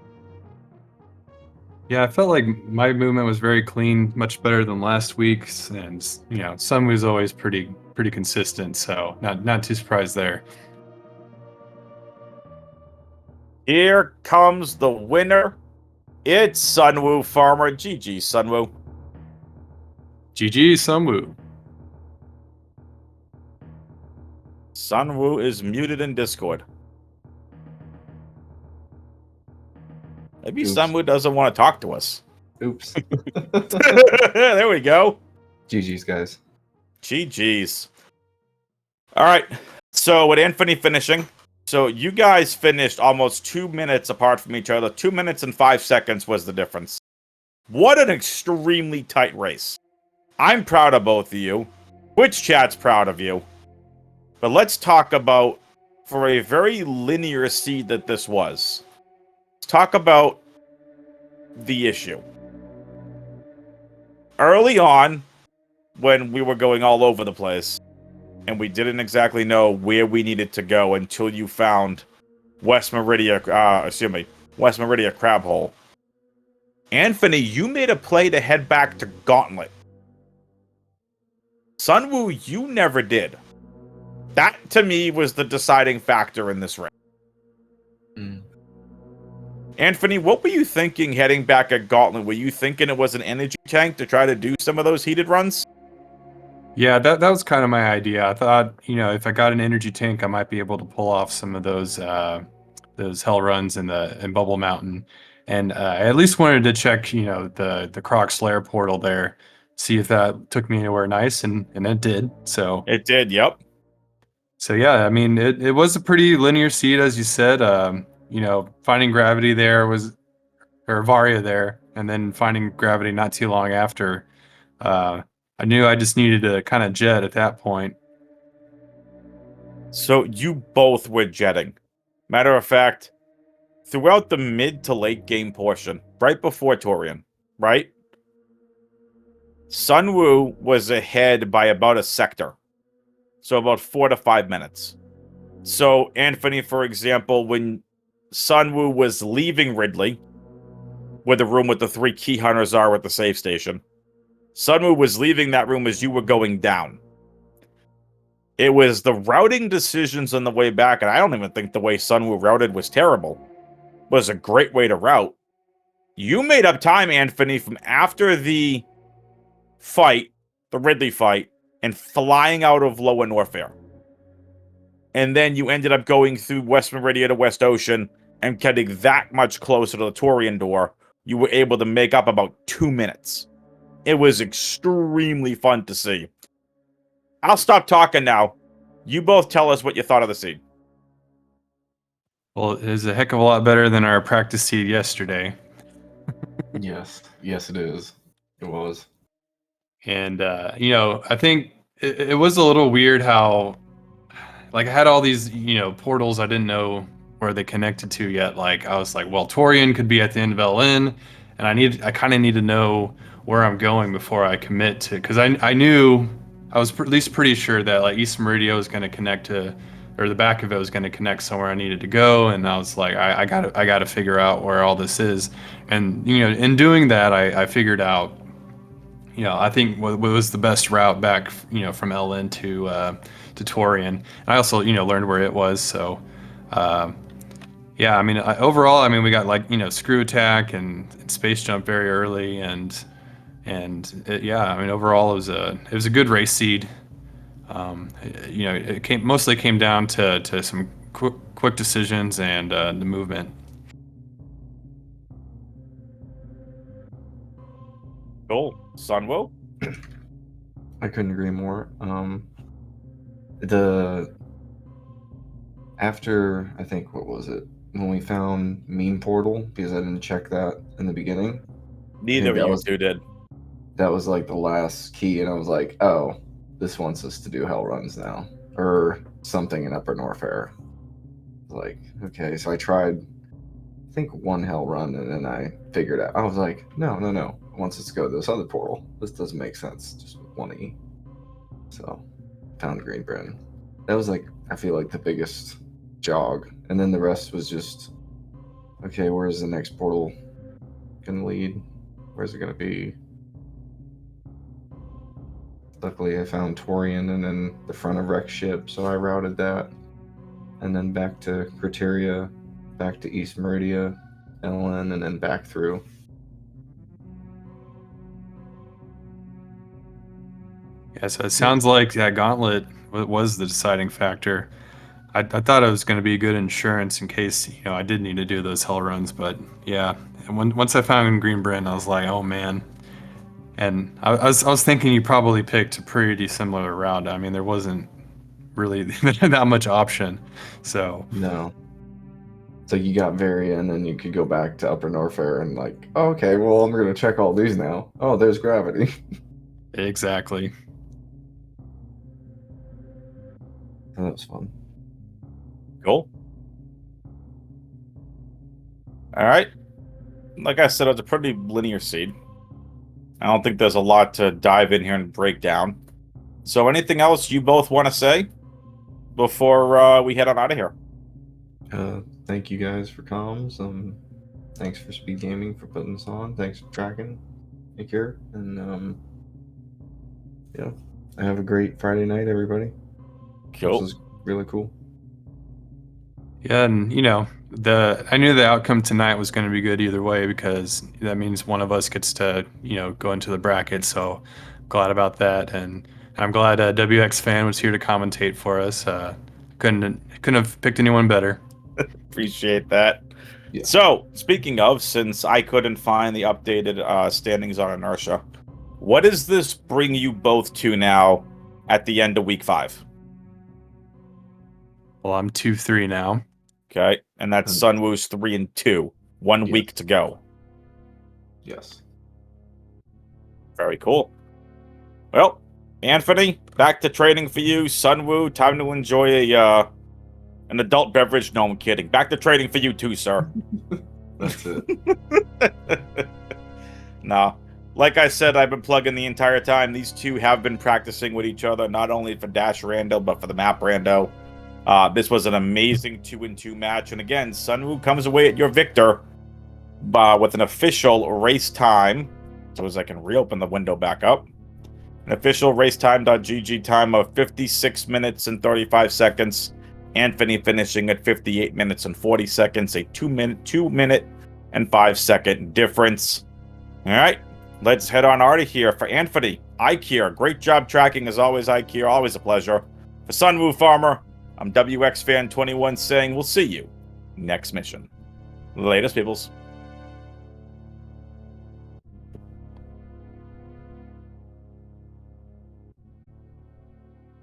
Yeah, I felt like my movement was very clean, much better than last week's, and you know, Sunwoo's always pretty consistent, so not too surprised there. Here comes the winner. It's Sunwoo Farmer. GG, Sunwoo. GG, Sunwoo. Sunwoo is muted in Discord. Maybe Oops. Sunwoo doesn't want to talk to us. Oops. There we go. GG's, guys. GG's. All right. So with Anthony finishing, so you guys finished almost 2 minutes apart from each other. 2 minutes and 5 seconds was the difference. What an extremely tight race. I'm proud of both of you. Twitch chat's proud of you. But let's talk about, for a very linear seed that this was, let's talk about the issue. Early on, when we were going all over the place, and we didn't exactly know where we needed to go until you found West Meridia Crab Hole. Anthony, you made a play to head back to Gauntlet. Sunwoo, you never did. That, to me, was the deciding factor in this race. Anthony, what were you thinking heading back at Gauntlet? Were you thinking it was an energy tank to try to do some of those heated runs? Yeah, that was kind of my idea. I thought, you know, if I got an energy tank, I might be able to pull off some of those hell runs in Bubble Mountain. And I at least wanted to check, you know, the Croc Slayer portal there, see if that took me anywhere nice, and it did. So It did, yep. So yeah, I mean, it was a pretty linear seed, as you said. You know, finding gravity there was, or Varia there, and then finding gravity not too long after. I knew I just needed to kind of jet at that point. So you both were jetting. Matter of fact, throughout the mid to late game portion, right before Torian, right? Sunwoo was ahead by about a sector. So about 4 to 5 minutes. So Anthony, for example, when Sunwoo was leaving Ridley, where the room with the 3 key hunters are at the save station, Sunwoo was leaving that room as you were going down. It was the routing decisions on the way back, and I don't even think the way Sunwoo routed was terrible. It was a great way to route. You made up time, Anthony, from after the fight, the Ridley fight, and flying out of Lower Norfair. and then you ended up going through West Meridia to West Ocean and getting that much closer to the Torian door, you were able to make up about 2 minutes. It was extremely fun to see. I'll stop talking now. You both tell us what you thought of the seed. Well, it is a heck of a lot better than our practice seed yesterday. Yes, it is. It was. And, I think it was a little weird how, like, I had all these, portals I didn't know where they connected to yet. Like, I was like, well, Torian could be at the end of LN, and I kind of need to know where I'm going before I commit to, because I knew, I was at least pretty sure that, like, East Meridia was going to connect to, or the back of it was going to connect somewhere I needed to go, and I was like, I gotta figure out where all this is. And, in doing that, I figured out, I think what was the best route back, from LN to Torian. And I also, learned where it was. So, yeah, I mean, overall, we got like, screw attack and space jump very early, and overall it was a good race seed. It mostly came down to some quick decisions and the movement. Cool. Sunwoo? I couldn't agree more. After, I think, what was it? When we found Meme Portal, because I didn't check that in the beginning. Neither of you two did. That was like the last key, and I was like, oh, this wants us to do hell runs now. Or something in Upper Norfair. Like, okay, so I tried, I think, one hell run, and then I figured out. I was like, no. It wants us to go to this other portal. This doesn't make sense, just with one E. So, found Green Bryn. That was like, I feel like the biggest jog. And then the rest was just, okay, where's the next portal gonna lead? Where's it gonna be? Luckily, I found Torian and then the front of Rex ship, so I routed that. And then back to Criteria, back to East Meridia, LN, and then back through. Yeah, so it sounds like that gauntlet was the deciding factor. I thought it was going to be good insurance in case, I did need to do those hell runs, but yeah. And once I found Green Bryn, I was like, oh man. And I was thinking you probably picked a pretty similar route. I mean, there wasn't really that much option. So No. So you got Varian, and you could go back to Upper Norfair and like, oh, okay, well, I'm going to check all these now. Oh, there's Gravity. Exactly. That was fun. Cool. All right. Like I said, it was a pretty linear seed. I don't think there's a lot to dive in here and break down. So anything else you both want to say before we head on out of here? Thank you guys for comms. Thanks for Speedgaming for putting this on. Thanks for tracking, Akira. And yeah, have a great Friday night, everybody. Cool. This is really cool. Yeah, and I knew the outcome tonight was going to be good either way, because that means one of us gets to go into the bracket. So glad about that, and I'm glad WX Fan was here to commentate for us. Couldn't have picked anyone better. Appreciate that. Yeah. So speaking of, since I couldn't find the updated standings on Inertia, what does this bring you both to now at the end of week 5? Well, I'm 2-3 now. Okay, and that's Sunwoo's 3-2. 1 week to go. Yes. Very cool. Well, Anthony, back to training for you. Sunwoo, time to enjoy an adult beverage. No, I'm kidding. Back to training for you too, sir. That's it. No. Like I said, I've been plugging the entire time. These two have been practicing with each other, not only for Dash Rando, but for the map Rando. This was an amazing 2-2 match. And again, Sunwoo comes away at your victor with an official race time. So as I can reopen the window back up. An official racetime.gg time of 56 minutes and 35 seconds. Anthony finishing at 58 minutes and 40 seconds. A 2 minute and 5 second difference. All right, let's head on out of here. For Anthony, Ikir, great job tracking as always, Ikir. Always a pleasure. For Sunwoo Farmer, I'm WXFan21 saying we'll see you next mission. Latest, peoples.